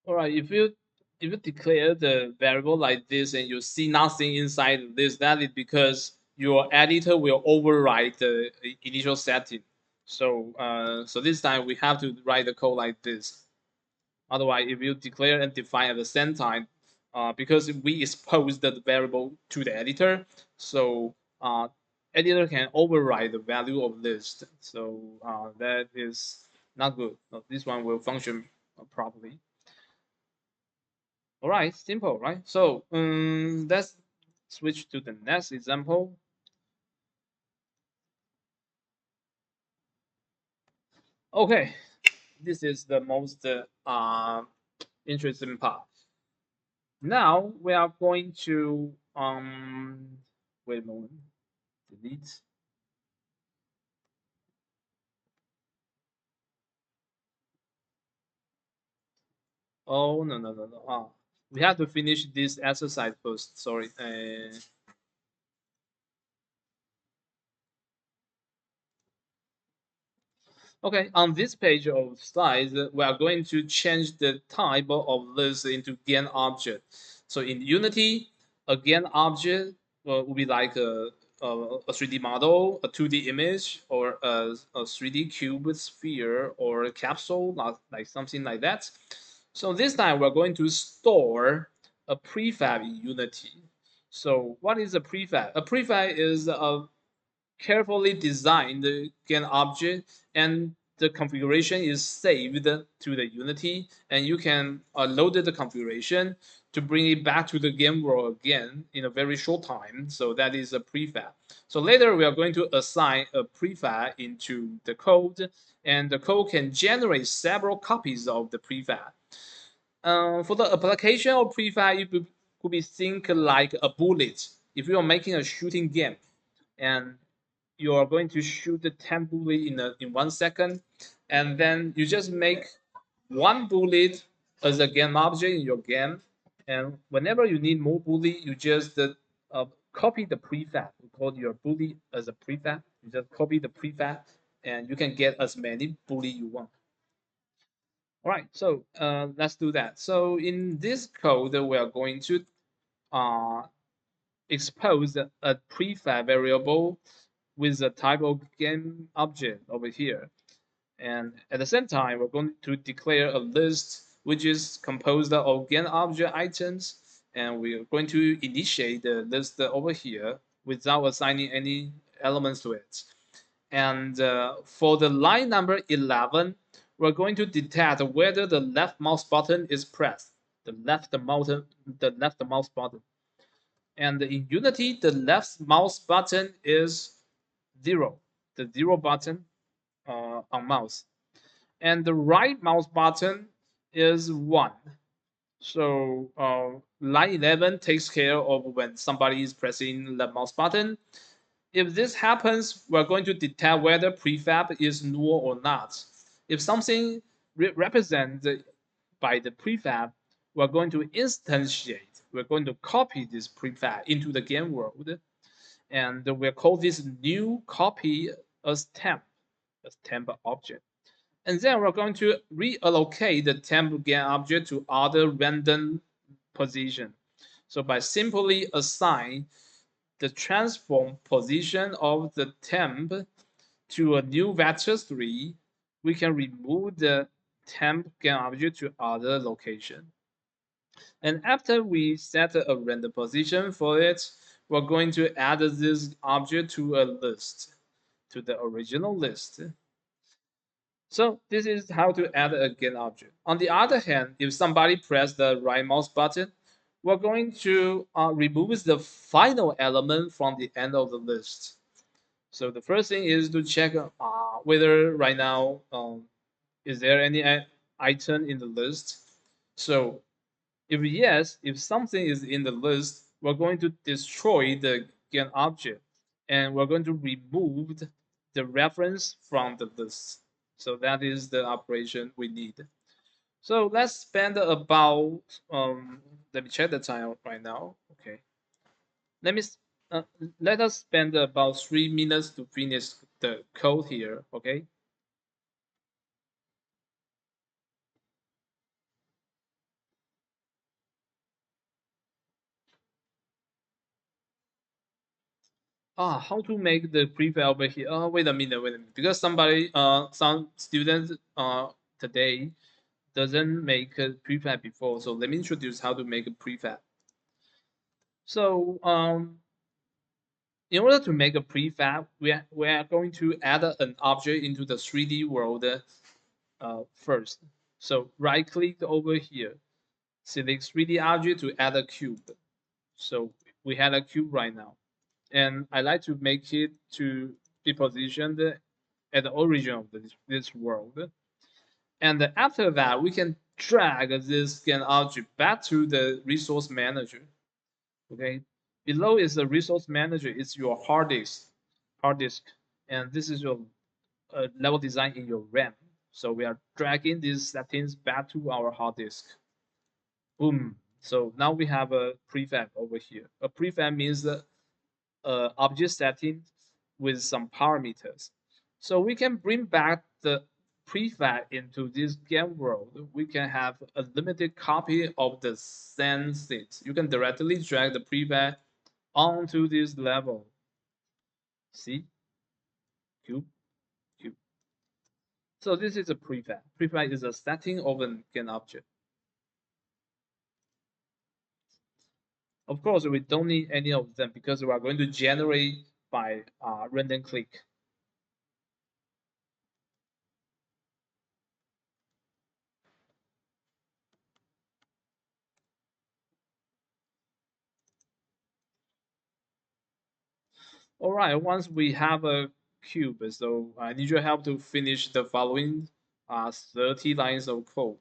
All right. If you declare the variable like this and you see nothing inside this, that is because your editor will override the initial setting. So so this time we have to write the code like this. Otherwise, if you declare and define at the same time, because we expose the variable to the editor, so editor can override the value of list. So that is not good. No, this one will function properly. All right, simple, right? So let's switch to the next example. Okay, this is the most interesting part. Now we are going to wait a moment, delete. Oh no. We have to finish this exercise first. Sorry. Okay, on this page of slides, we are going to change the type of list into GAN object. So in Unity, a GAN object will be like a 3D model, a 2D image, or a 3D cube sphere or a capsule, like something like that. So this time we're going to store a prefab in Unity. So what is a prefab? A prefab is a carefully designed GAN object, and the configuration is saved to the Unity, and you can load the configuration to bring it back to the game world again in a very short time. So that is a prefab. So later we are going to assign a prefab into the code, and the code can generate several copies of the prefab. For the application of prefab, it could be think like a bullet. If you are making a shooting game, and you are going to shoot the 10 bullet in 1 second, and then you just make one bullet as a game object in your game, and whenever you need more bullet, you just copy the prefab. We call your bullet as a prefab. You just copy the prefab, and you can get as many bullet you want. All right, so let's do that. So in this code, we are going to uh, expose a prefab variable with the type of game object over here. And at the same time, we're going to declare a list which is composed of game object items. And we're going to initiate the list over here without assigning any elements to it. And for the line number 11, we're going to detect whether the left mouse button is pressed. The left mouse button. And in Unity, the left mouse button is 0, the 0 button on mouse. And the right mouse button is 1. So line 11 takes care of when somebody is pressing the mouse button. If this happens, we're going to detect whether prefab is null or not. If something represented by the prefab, we're going to instantiate. We're going to copy this prefab into the game world, and we'll call this new copy as temp object. And then we're going to reallocate the temp GAN object to other random position. So by simply assign the transform position of the temp to a new vector 3, we can remove the temp GAN object to other location. And after we set a random position for it, we're going to add this object to a list, to the original list. So this is how to add a GAN object. On the other hand, if somebody press the right mouse button, we're going to remove the final element from the end of the list. So the first thing is to check whether right now is there any item in the list. So if yes, if something is in the list, we're going to destroy the GAN object, and we're going to remove the reference from the list. So that is the operation we need. So let's spend about let me check the time right now. Okay, let me uh, let us spend about 3 minutes to finish the code here. Okay. How to make the prefab over here? Oh, wait a minute. Because some students today doesn't make a prefab before, so let me introduce how to make a prefab. So in order to make a prefab, we are going to add an object into the 3D world first. So right click over here, select 3D object to add a cube. So we had a cube right now. And I like to make it to be positioned at the origin of this world. And after that, we can drag this scan object back to the resource manager. Okay, below is the resource manager. It's your hard disk, and this is your level design in your RAM. So we are dragging these settings back to our hard disk. Boom. So now we have a prefab over here. A prefab means object setting with some parameters. So we can bring back the prefab into this game world. We can have a limited copy of the same state. You can directly drag the prefab onto this level. See? Cube, cube. So this is a prefab. Prefab is a setting of an game object. Of course, we don't need any of them because we are going to generate by random click. All right, once we have a cube, so I need your help to finish the following 30 lines of code.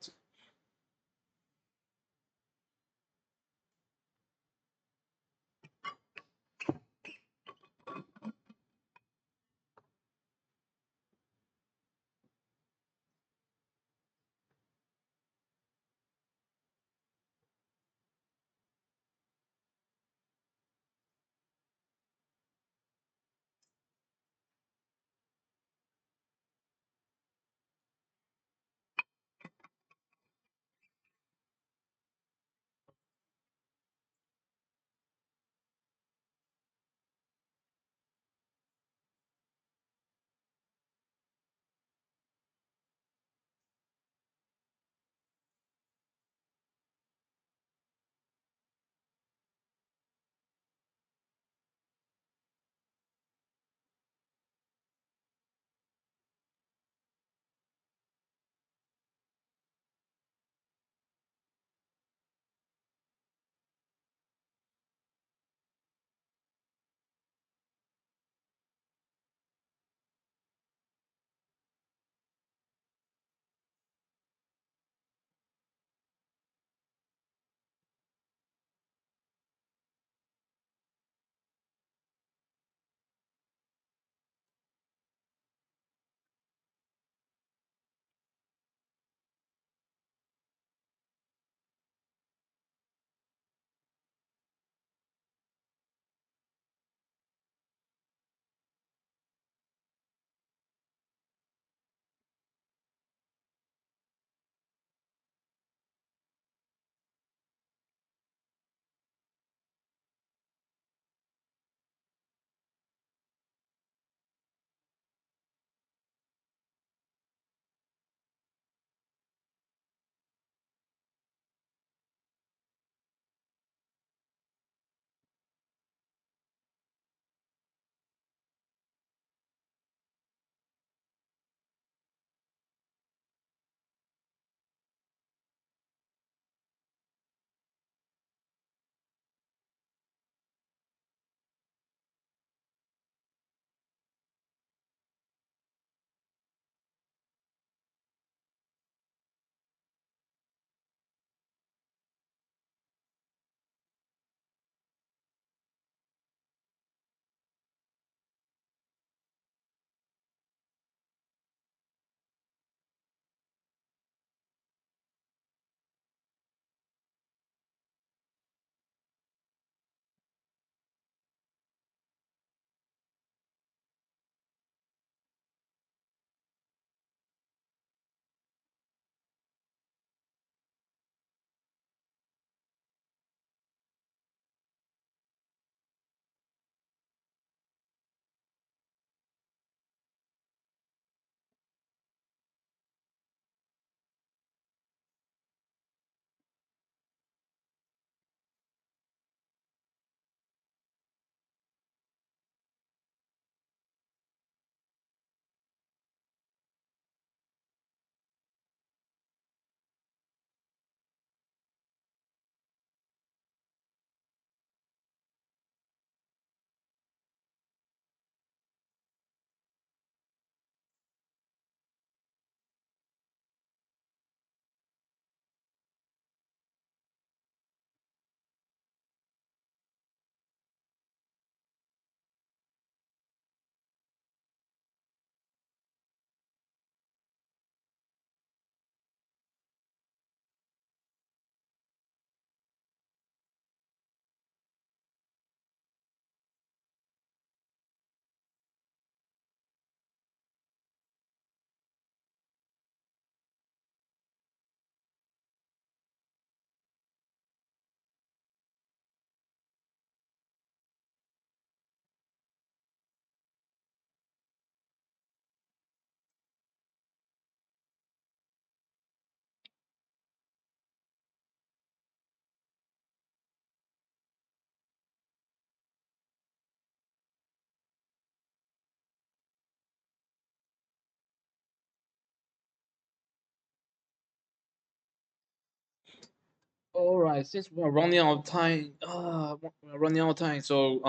All right, since we are running out of time, we're running out of time. So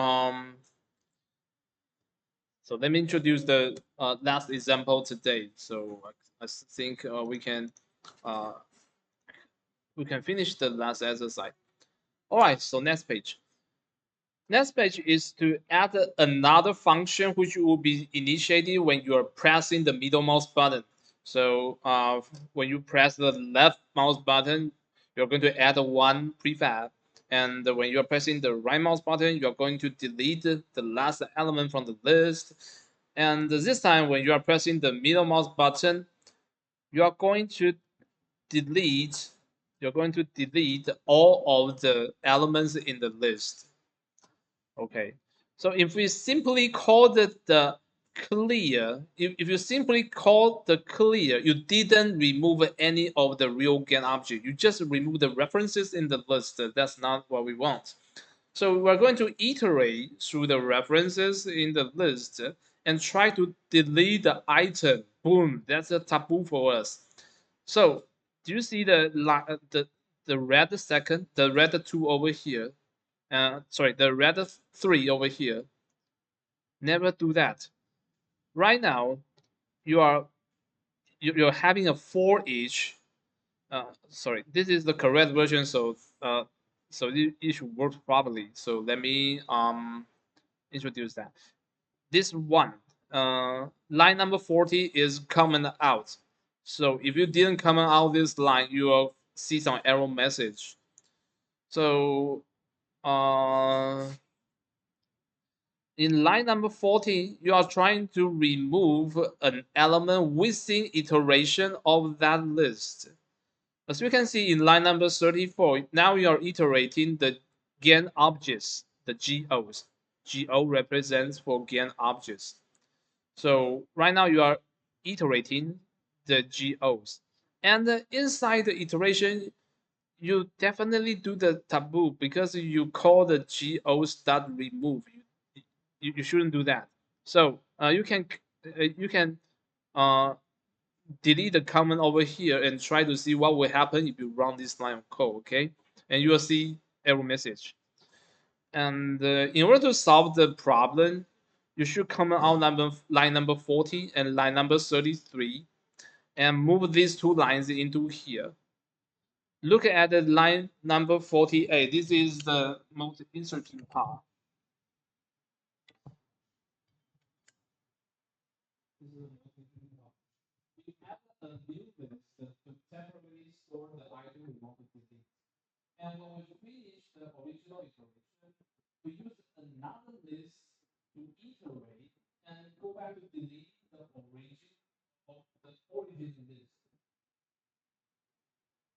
let me introduce the last example today. So I think uh, we can finish the last exercise. All right, so next page. Next page is to add another function which will be initiated when you are pressing the middle mouse button. So when you press the left mouse button, you're going to add one prefab. And when you're pressing the right mouse button, you're going to delete the last element from the list. And this time, when you are pressing the middle mouse button, you are going to delete you're going to delete all of the elements in the list. Okay. So if we simply call it the clear, if you simply call the clear, you didn't remove any of the real GAN object. You just remove the references in the list. That's not what we want. So we're going to iterate through the references in the list and try to delete the item. Boom, that's a taboo for us. So do you see the red second, the red two over here? Sorry, the red three over here. Never do that. Right now, you are you're having a for each. Sorry, this is the correct version, so it should work properly. So let me introduce that. This one, line number 40 is coming out. So if you didn't comment out this line, you will see some error message. So in line number 14, you are trying to remove an element within iteration of that list. As you can see in line number 34, now you are iterating the GAN objects, the GOs. GO represents for GAN objects. So right now you are iterating the GOs. And inside the iteration, you definitely do the taboo because you call the GOs dot remove. You shouldn't do that. So you can uh, delete the comment over here and try to see what will happen if you run this line of code. Okay, and you will see error message. And in order to solve the problem, you should comment out line number 40 and line number 33 and move these two lines into here. Look at the line number 48. This is the most interesting part. This is the most interesting part. We add a new list to temporarily store the item we want to delete. And when we finish the original iteration, we use another list to iterate and go back to delete the origin of the origin list.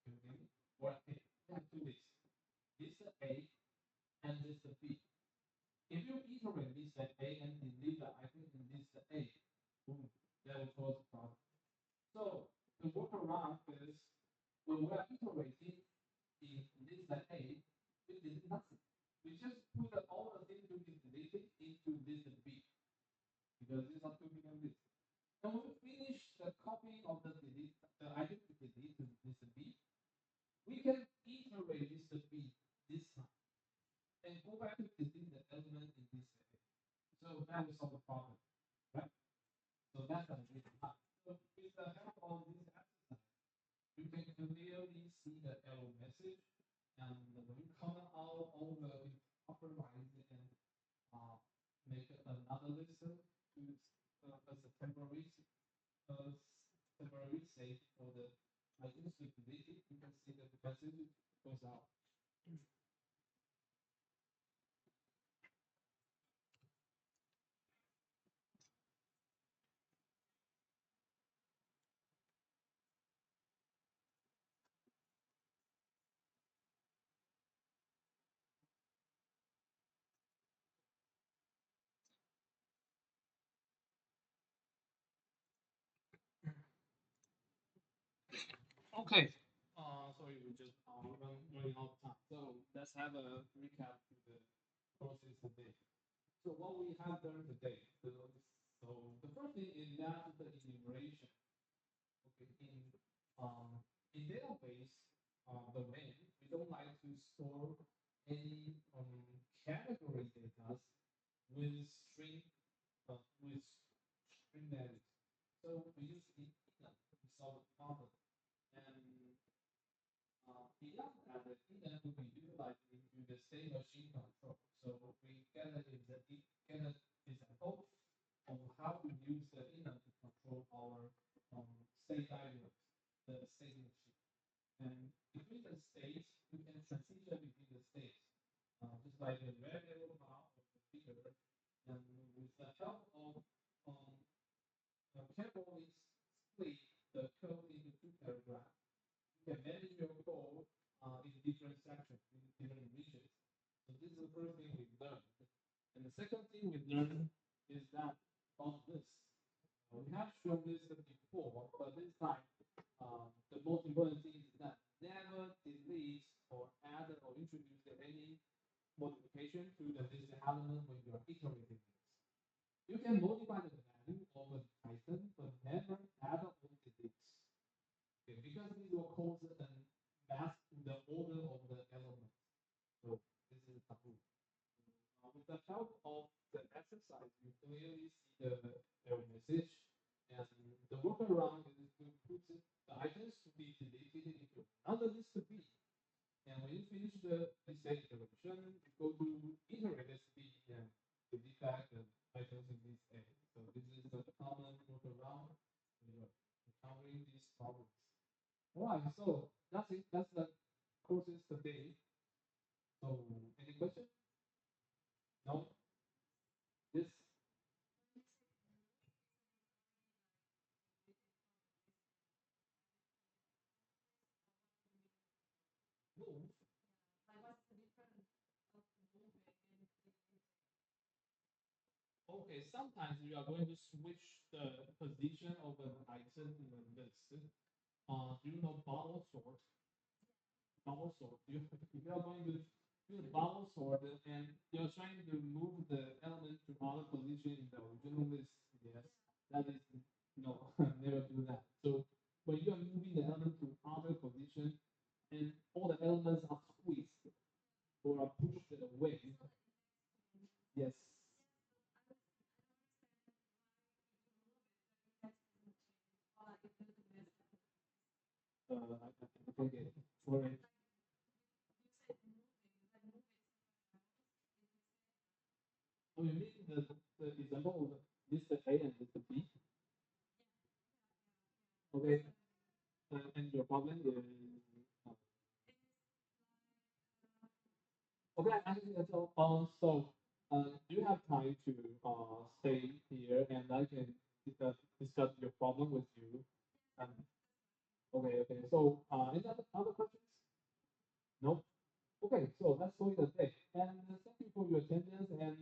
Okay? Well, we have two lists. This is A and this is B. If you iterate list A and delete the item in list A, boom, that will cause a problem. So the workaround is when we are iterating in list A, we did nothing. We just put all the things to be deleted into list B because these are two different lists. And when we finish the copying of the item to delete to list B, we can iterate list B this time and go back to delete the element in list A. So that will solve the problem, right? So that's the idea. So with the help of this exercise, you can clearly see the error message, and when you comment out all the upper lines and uh, make another list to as a uh, temporary save for the items to delete it, you can see that the message goes out. Okay. Sorry, we just running out of time. So let's have a recap to the process today. So what we have done today. So the first thing is that the enumeration. Okay, in database domain, we don't like So we use the inlet to solve the problem. And beyond that, the inlet will be utilized into the state machine control. So we get get an example of how we use the inlet to control our state diagrams, the state machine. And between the states, we can transition between the states, just like the variable part of the figure. And with the help of carefully split the code into two paragraphs, you can manage your code in different sections, in different regions. So this is the first thing we learned. And the second thing we learned is that on this, we have shown this before, but this time the most important thing is that never delete or add or introduce any modification to the list element when you are iterating this. You can modify the value of an item, but never add or delete. Okay, because this will cause a mass to the order of the element. So this is taboo. With the help of the exercise, you clearly see the error message, and the workaround is to put the items to be deleted into another list to be. And when you finish the this iteration, you go to iterate this B and delete back the items in this A. So this is a common workaround when you're encountering these problems. All right, so that's it. That's the courses today. So any question? No? This move. Like what's the difference of moving and clicking? Okay, sometimes you are going to switch the position of an item in the list. Do you know bubble sort? Bubble sort. If you are going to do the bubble sort and you're trying to move the element to other position in the original list, yes, that is no, never do that. So when you are moving the element to other position and all the elements are squeezed or are pushed away, yes. Or like if you do this, I think it for it. you said moving, like moving Oh, you mean the example of this the A and this the B? Okay, and your problem is okay. I think that's all. So, do you have time to stay here and I can discuss your problem with you? Um, okay, okay. So, any other questions? No. Okay, so let's call it a day. And thank you for your attendance. And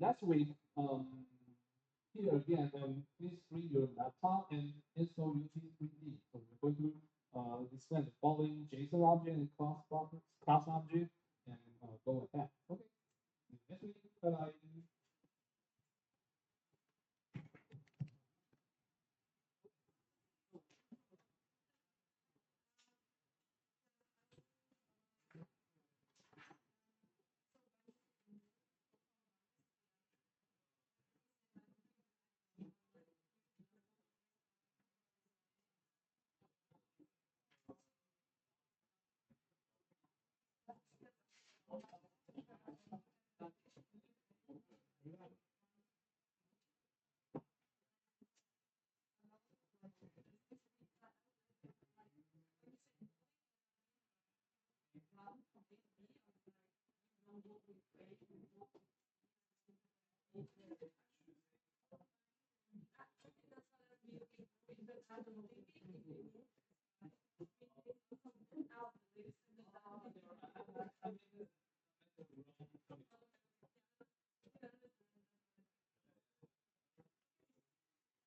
next week, here again, please bring your laptop and install UT3D. So we're going to display the following JSON object and class object and go with that. Okay, next week. Bye bye.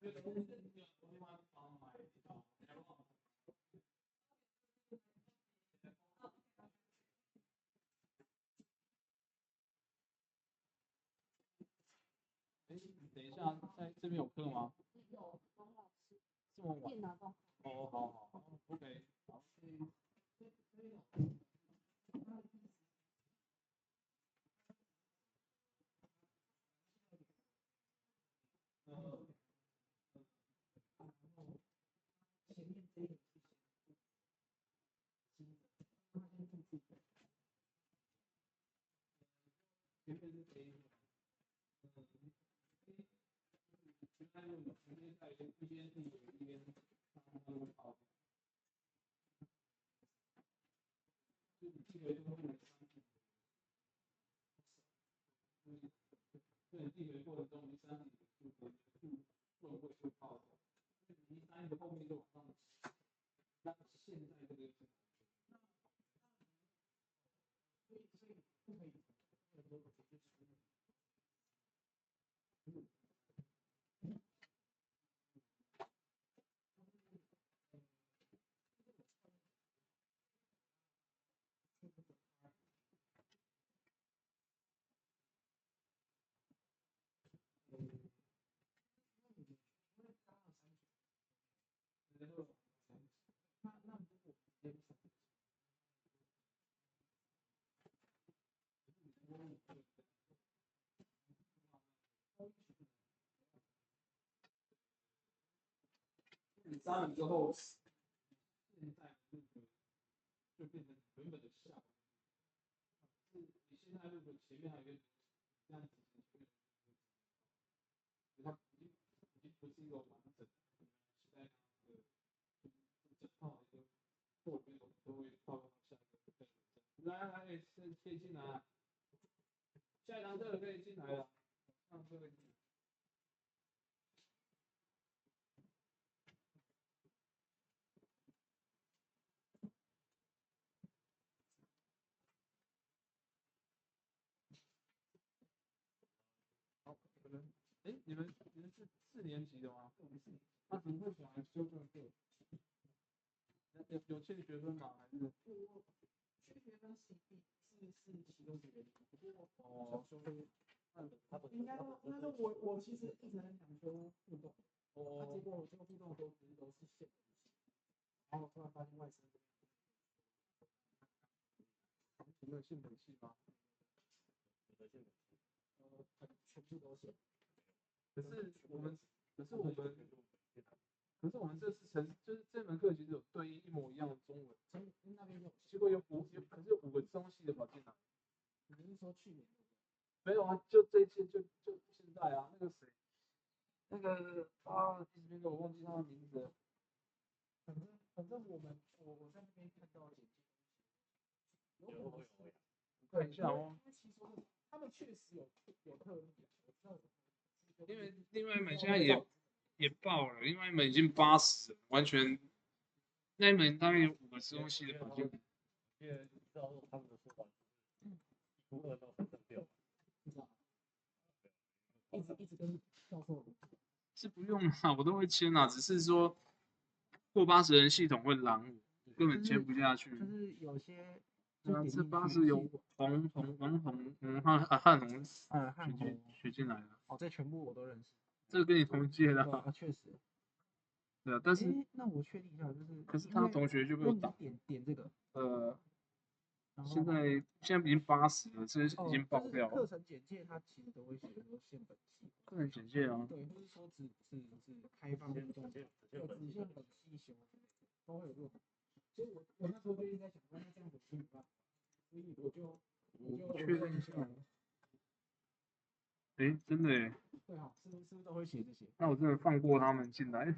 Yeah, only one on my 哎，等一下，在这边有课吗？有王老师这么晚？电脑都哦，好好，OK，好。删了之后，现在就变成原本的效果。你现在如果前面还有一个这样子，它已经不是一个完整的，现在的整套一个后面都会套用下一个。来，可以进来啊，下一堂课可以进来了，上课可以进来。你们是4年级的吗？那怎么会想来修这个课？有欠学分吗？还是？缺学分是其中一个原因，不过哦，应该说我其实一直很想修互动，结果我这个互动都是线，然后突然发现外生有没有性本系吗？全部都是。可是我们这次就是这门课其实有对应一模一样的中文，那边有，结果可是有5个中系的跑进来。你是说去年？没有啊，就这一届就现在啊，那个谁，那个啊，一直我忘记他的名字了。反正我在那边看到简介，看一下哦。他们确实有特例，因为另外一门现在也爆了，另外一门已经80了，完全那一门大概有5个中系的跑进来。因为知道他们的说法，1初2到3升6，一直跟教授是不用啦，我都会签啦，只是说过80人系统会拦我，根本签不下去。就是有些这80有王红汉红学进来了。哦，这全部我都认识。这个跟你同届的。确实。对啊，但是那我确定一下，就是，可是他同学就被我挡。点这个。现在已经80了，这已经爆掉了。课程简介它其实都会写说线本系。课程简介啊。对，或是说只开放互动，只限本系修，都会有这种。所以我那时候就一直在想说，那这样子怎么办？所以我就确认一下。真的哎。对啊，是不是都会写这些？那我真的放过他们进来。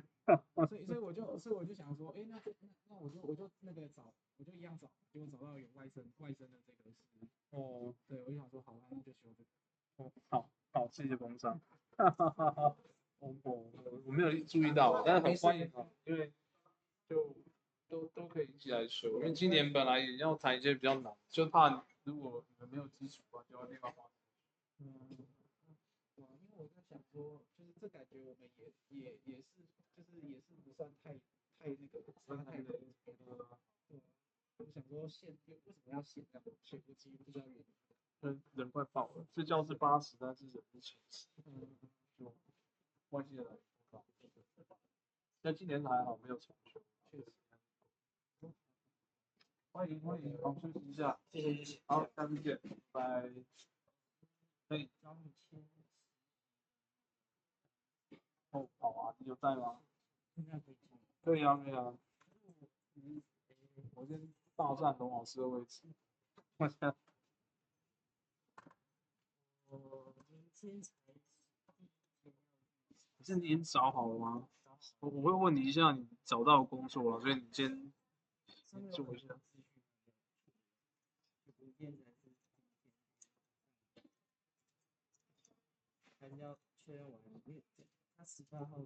所以我就想说，那我就那个我就一样找，结果找到有外生的这个是。哦。对，我就想说，好，那就修这个。哦，好，谢谢工商。我没有注意到，但是很欢迎啊，因为就都可以一起来修，因为今年本来也要谈一些比较难，就怕如果你们没有基础啊，就要另外花。因为我在想说，就是这感觉我们也是，就是也是不算太那个，不算太多。我想说为什么要写这样？写不记不知道原因。人快爆了，这教室80，但是人是70。就忘记了。但今年还好，没有重修。确实。欢迎，好，休息一下。谢谢。好，下次见，拜。可以。找你签。哦，好啊，你有带吗？应该可以签。可以啊，可以啊。我先霸占董老师的位置。我明天才第一天要可是你已经找好了吗？我会问你一下，你找到工作了，所以你先上面有做一下。很多资讯我明天才是第一天，还是要确认完，因为他18号。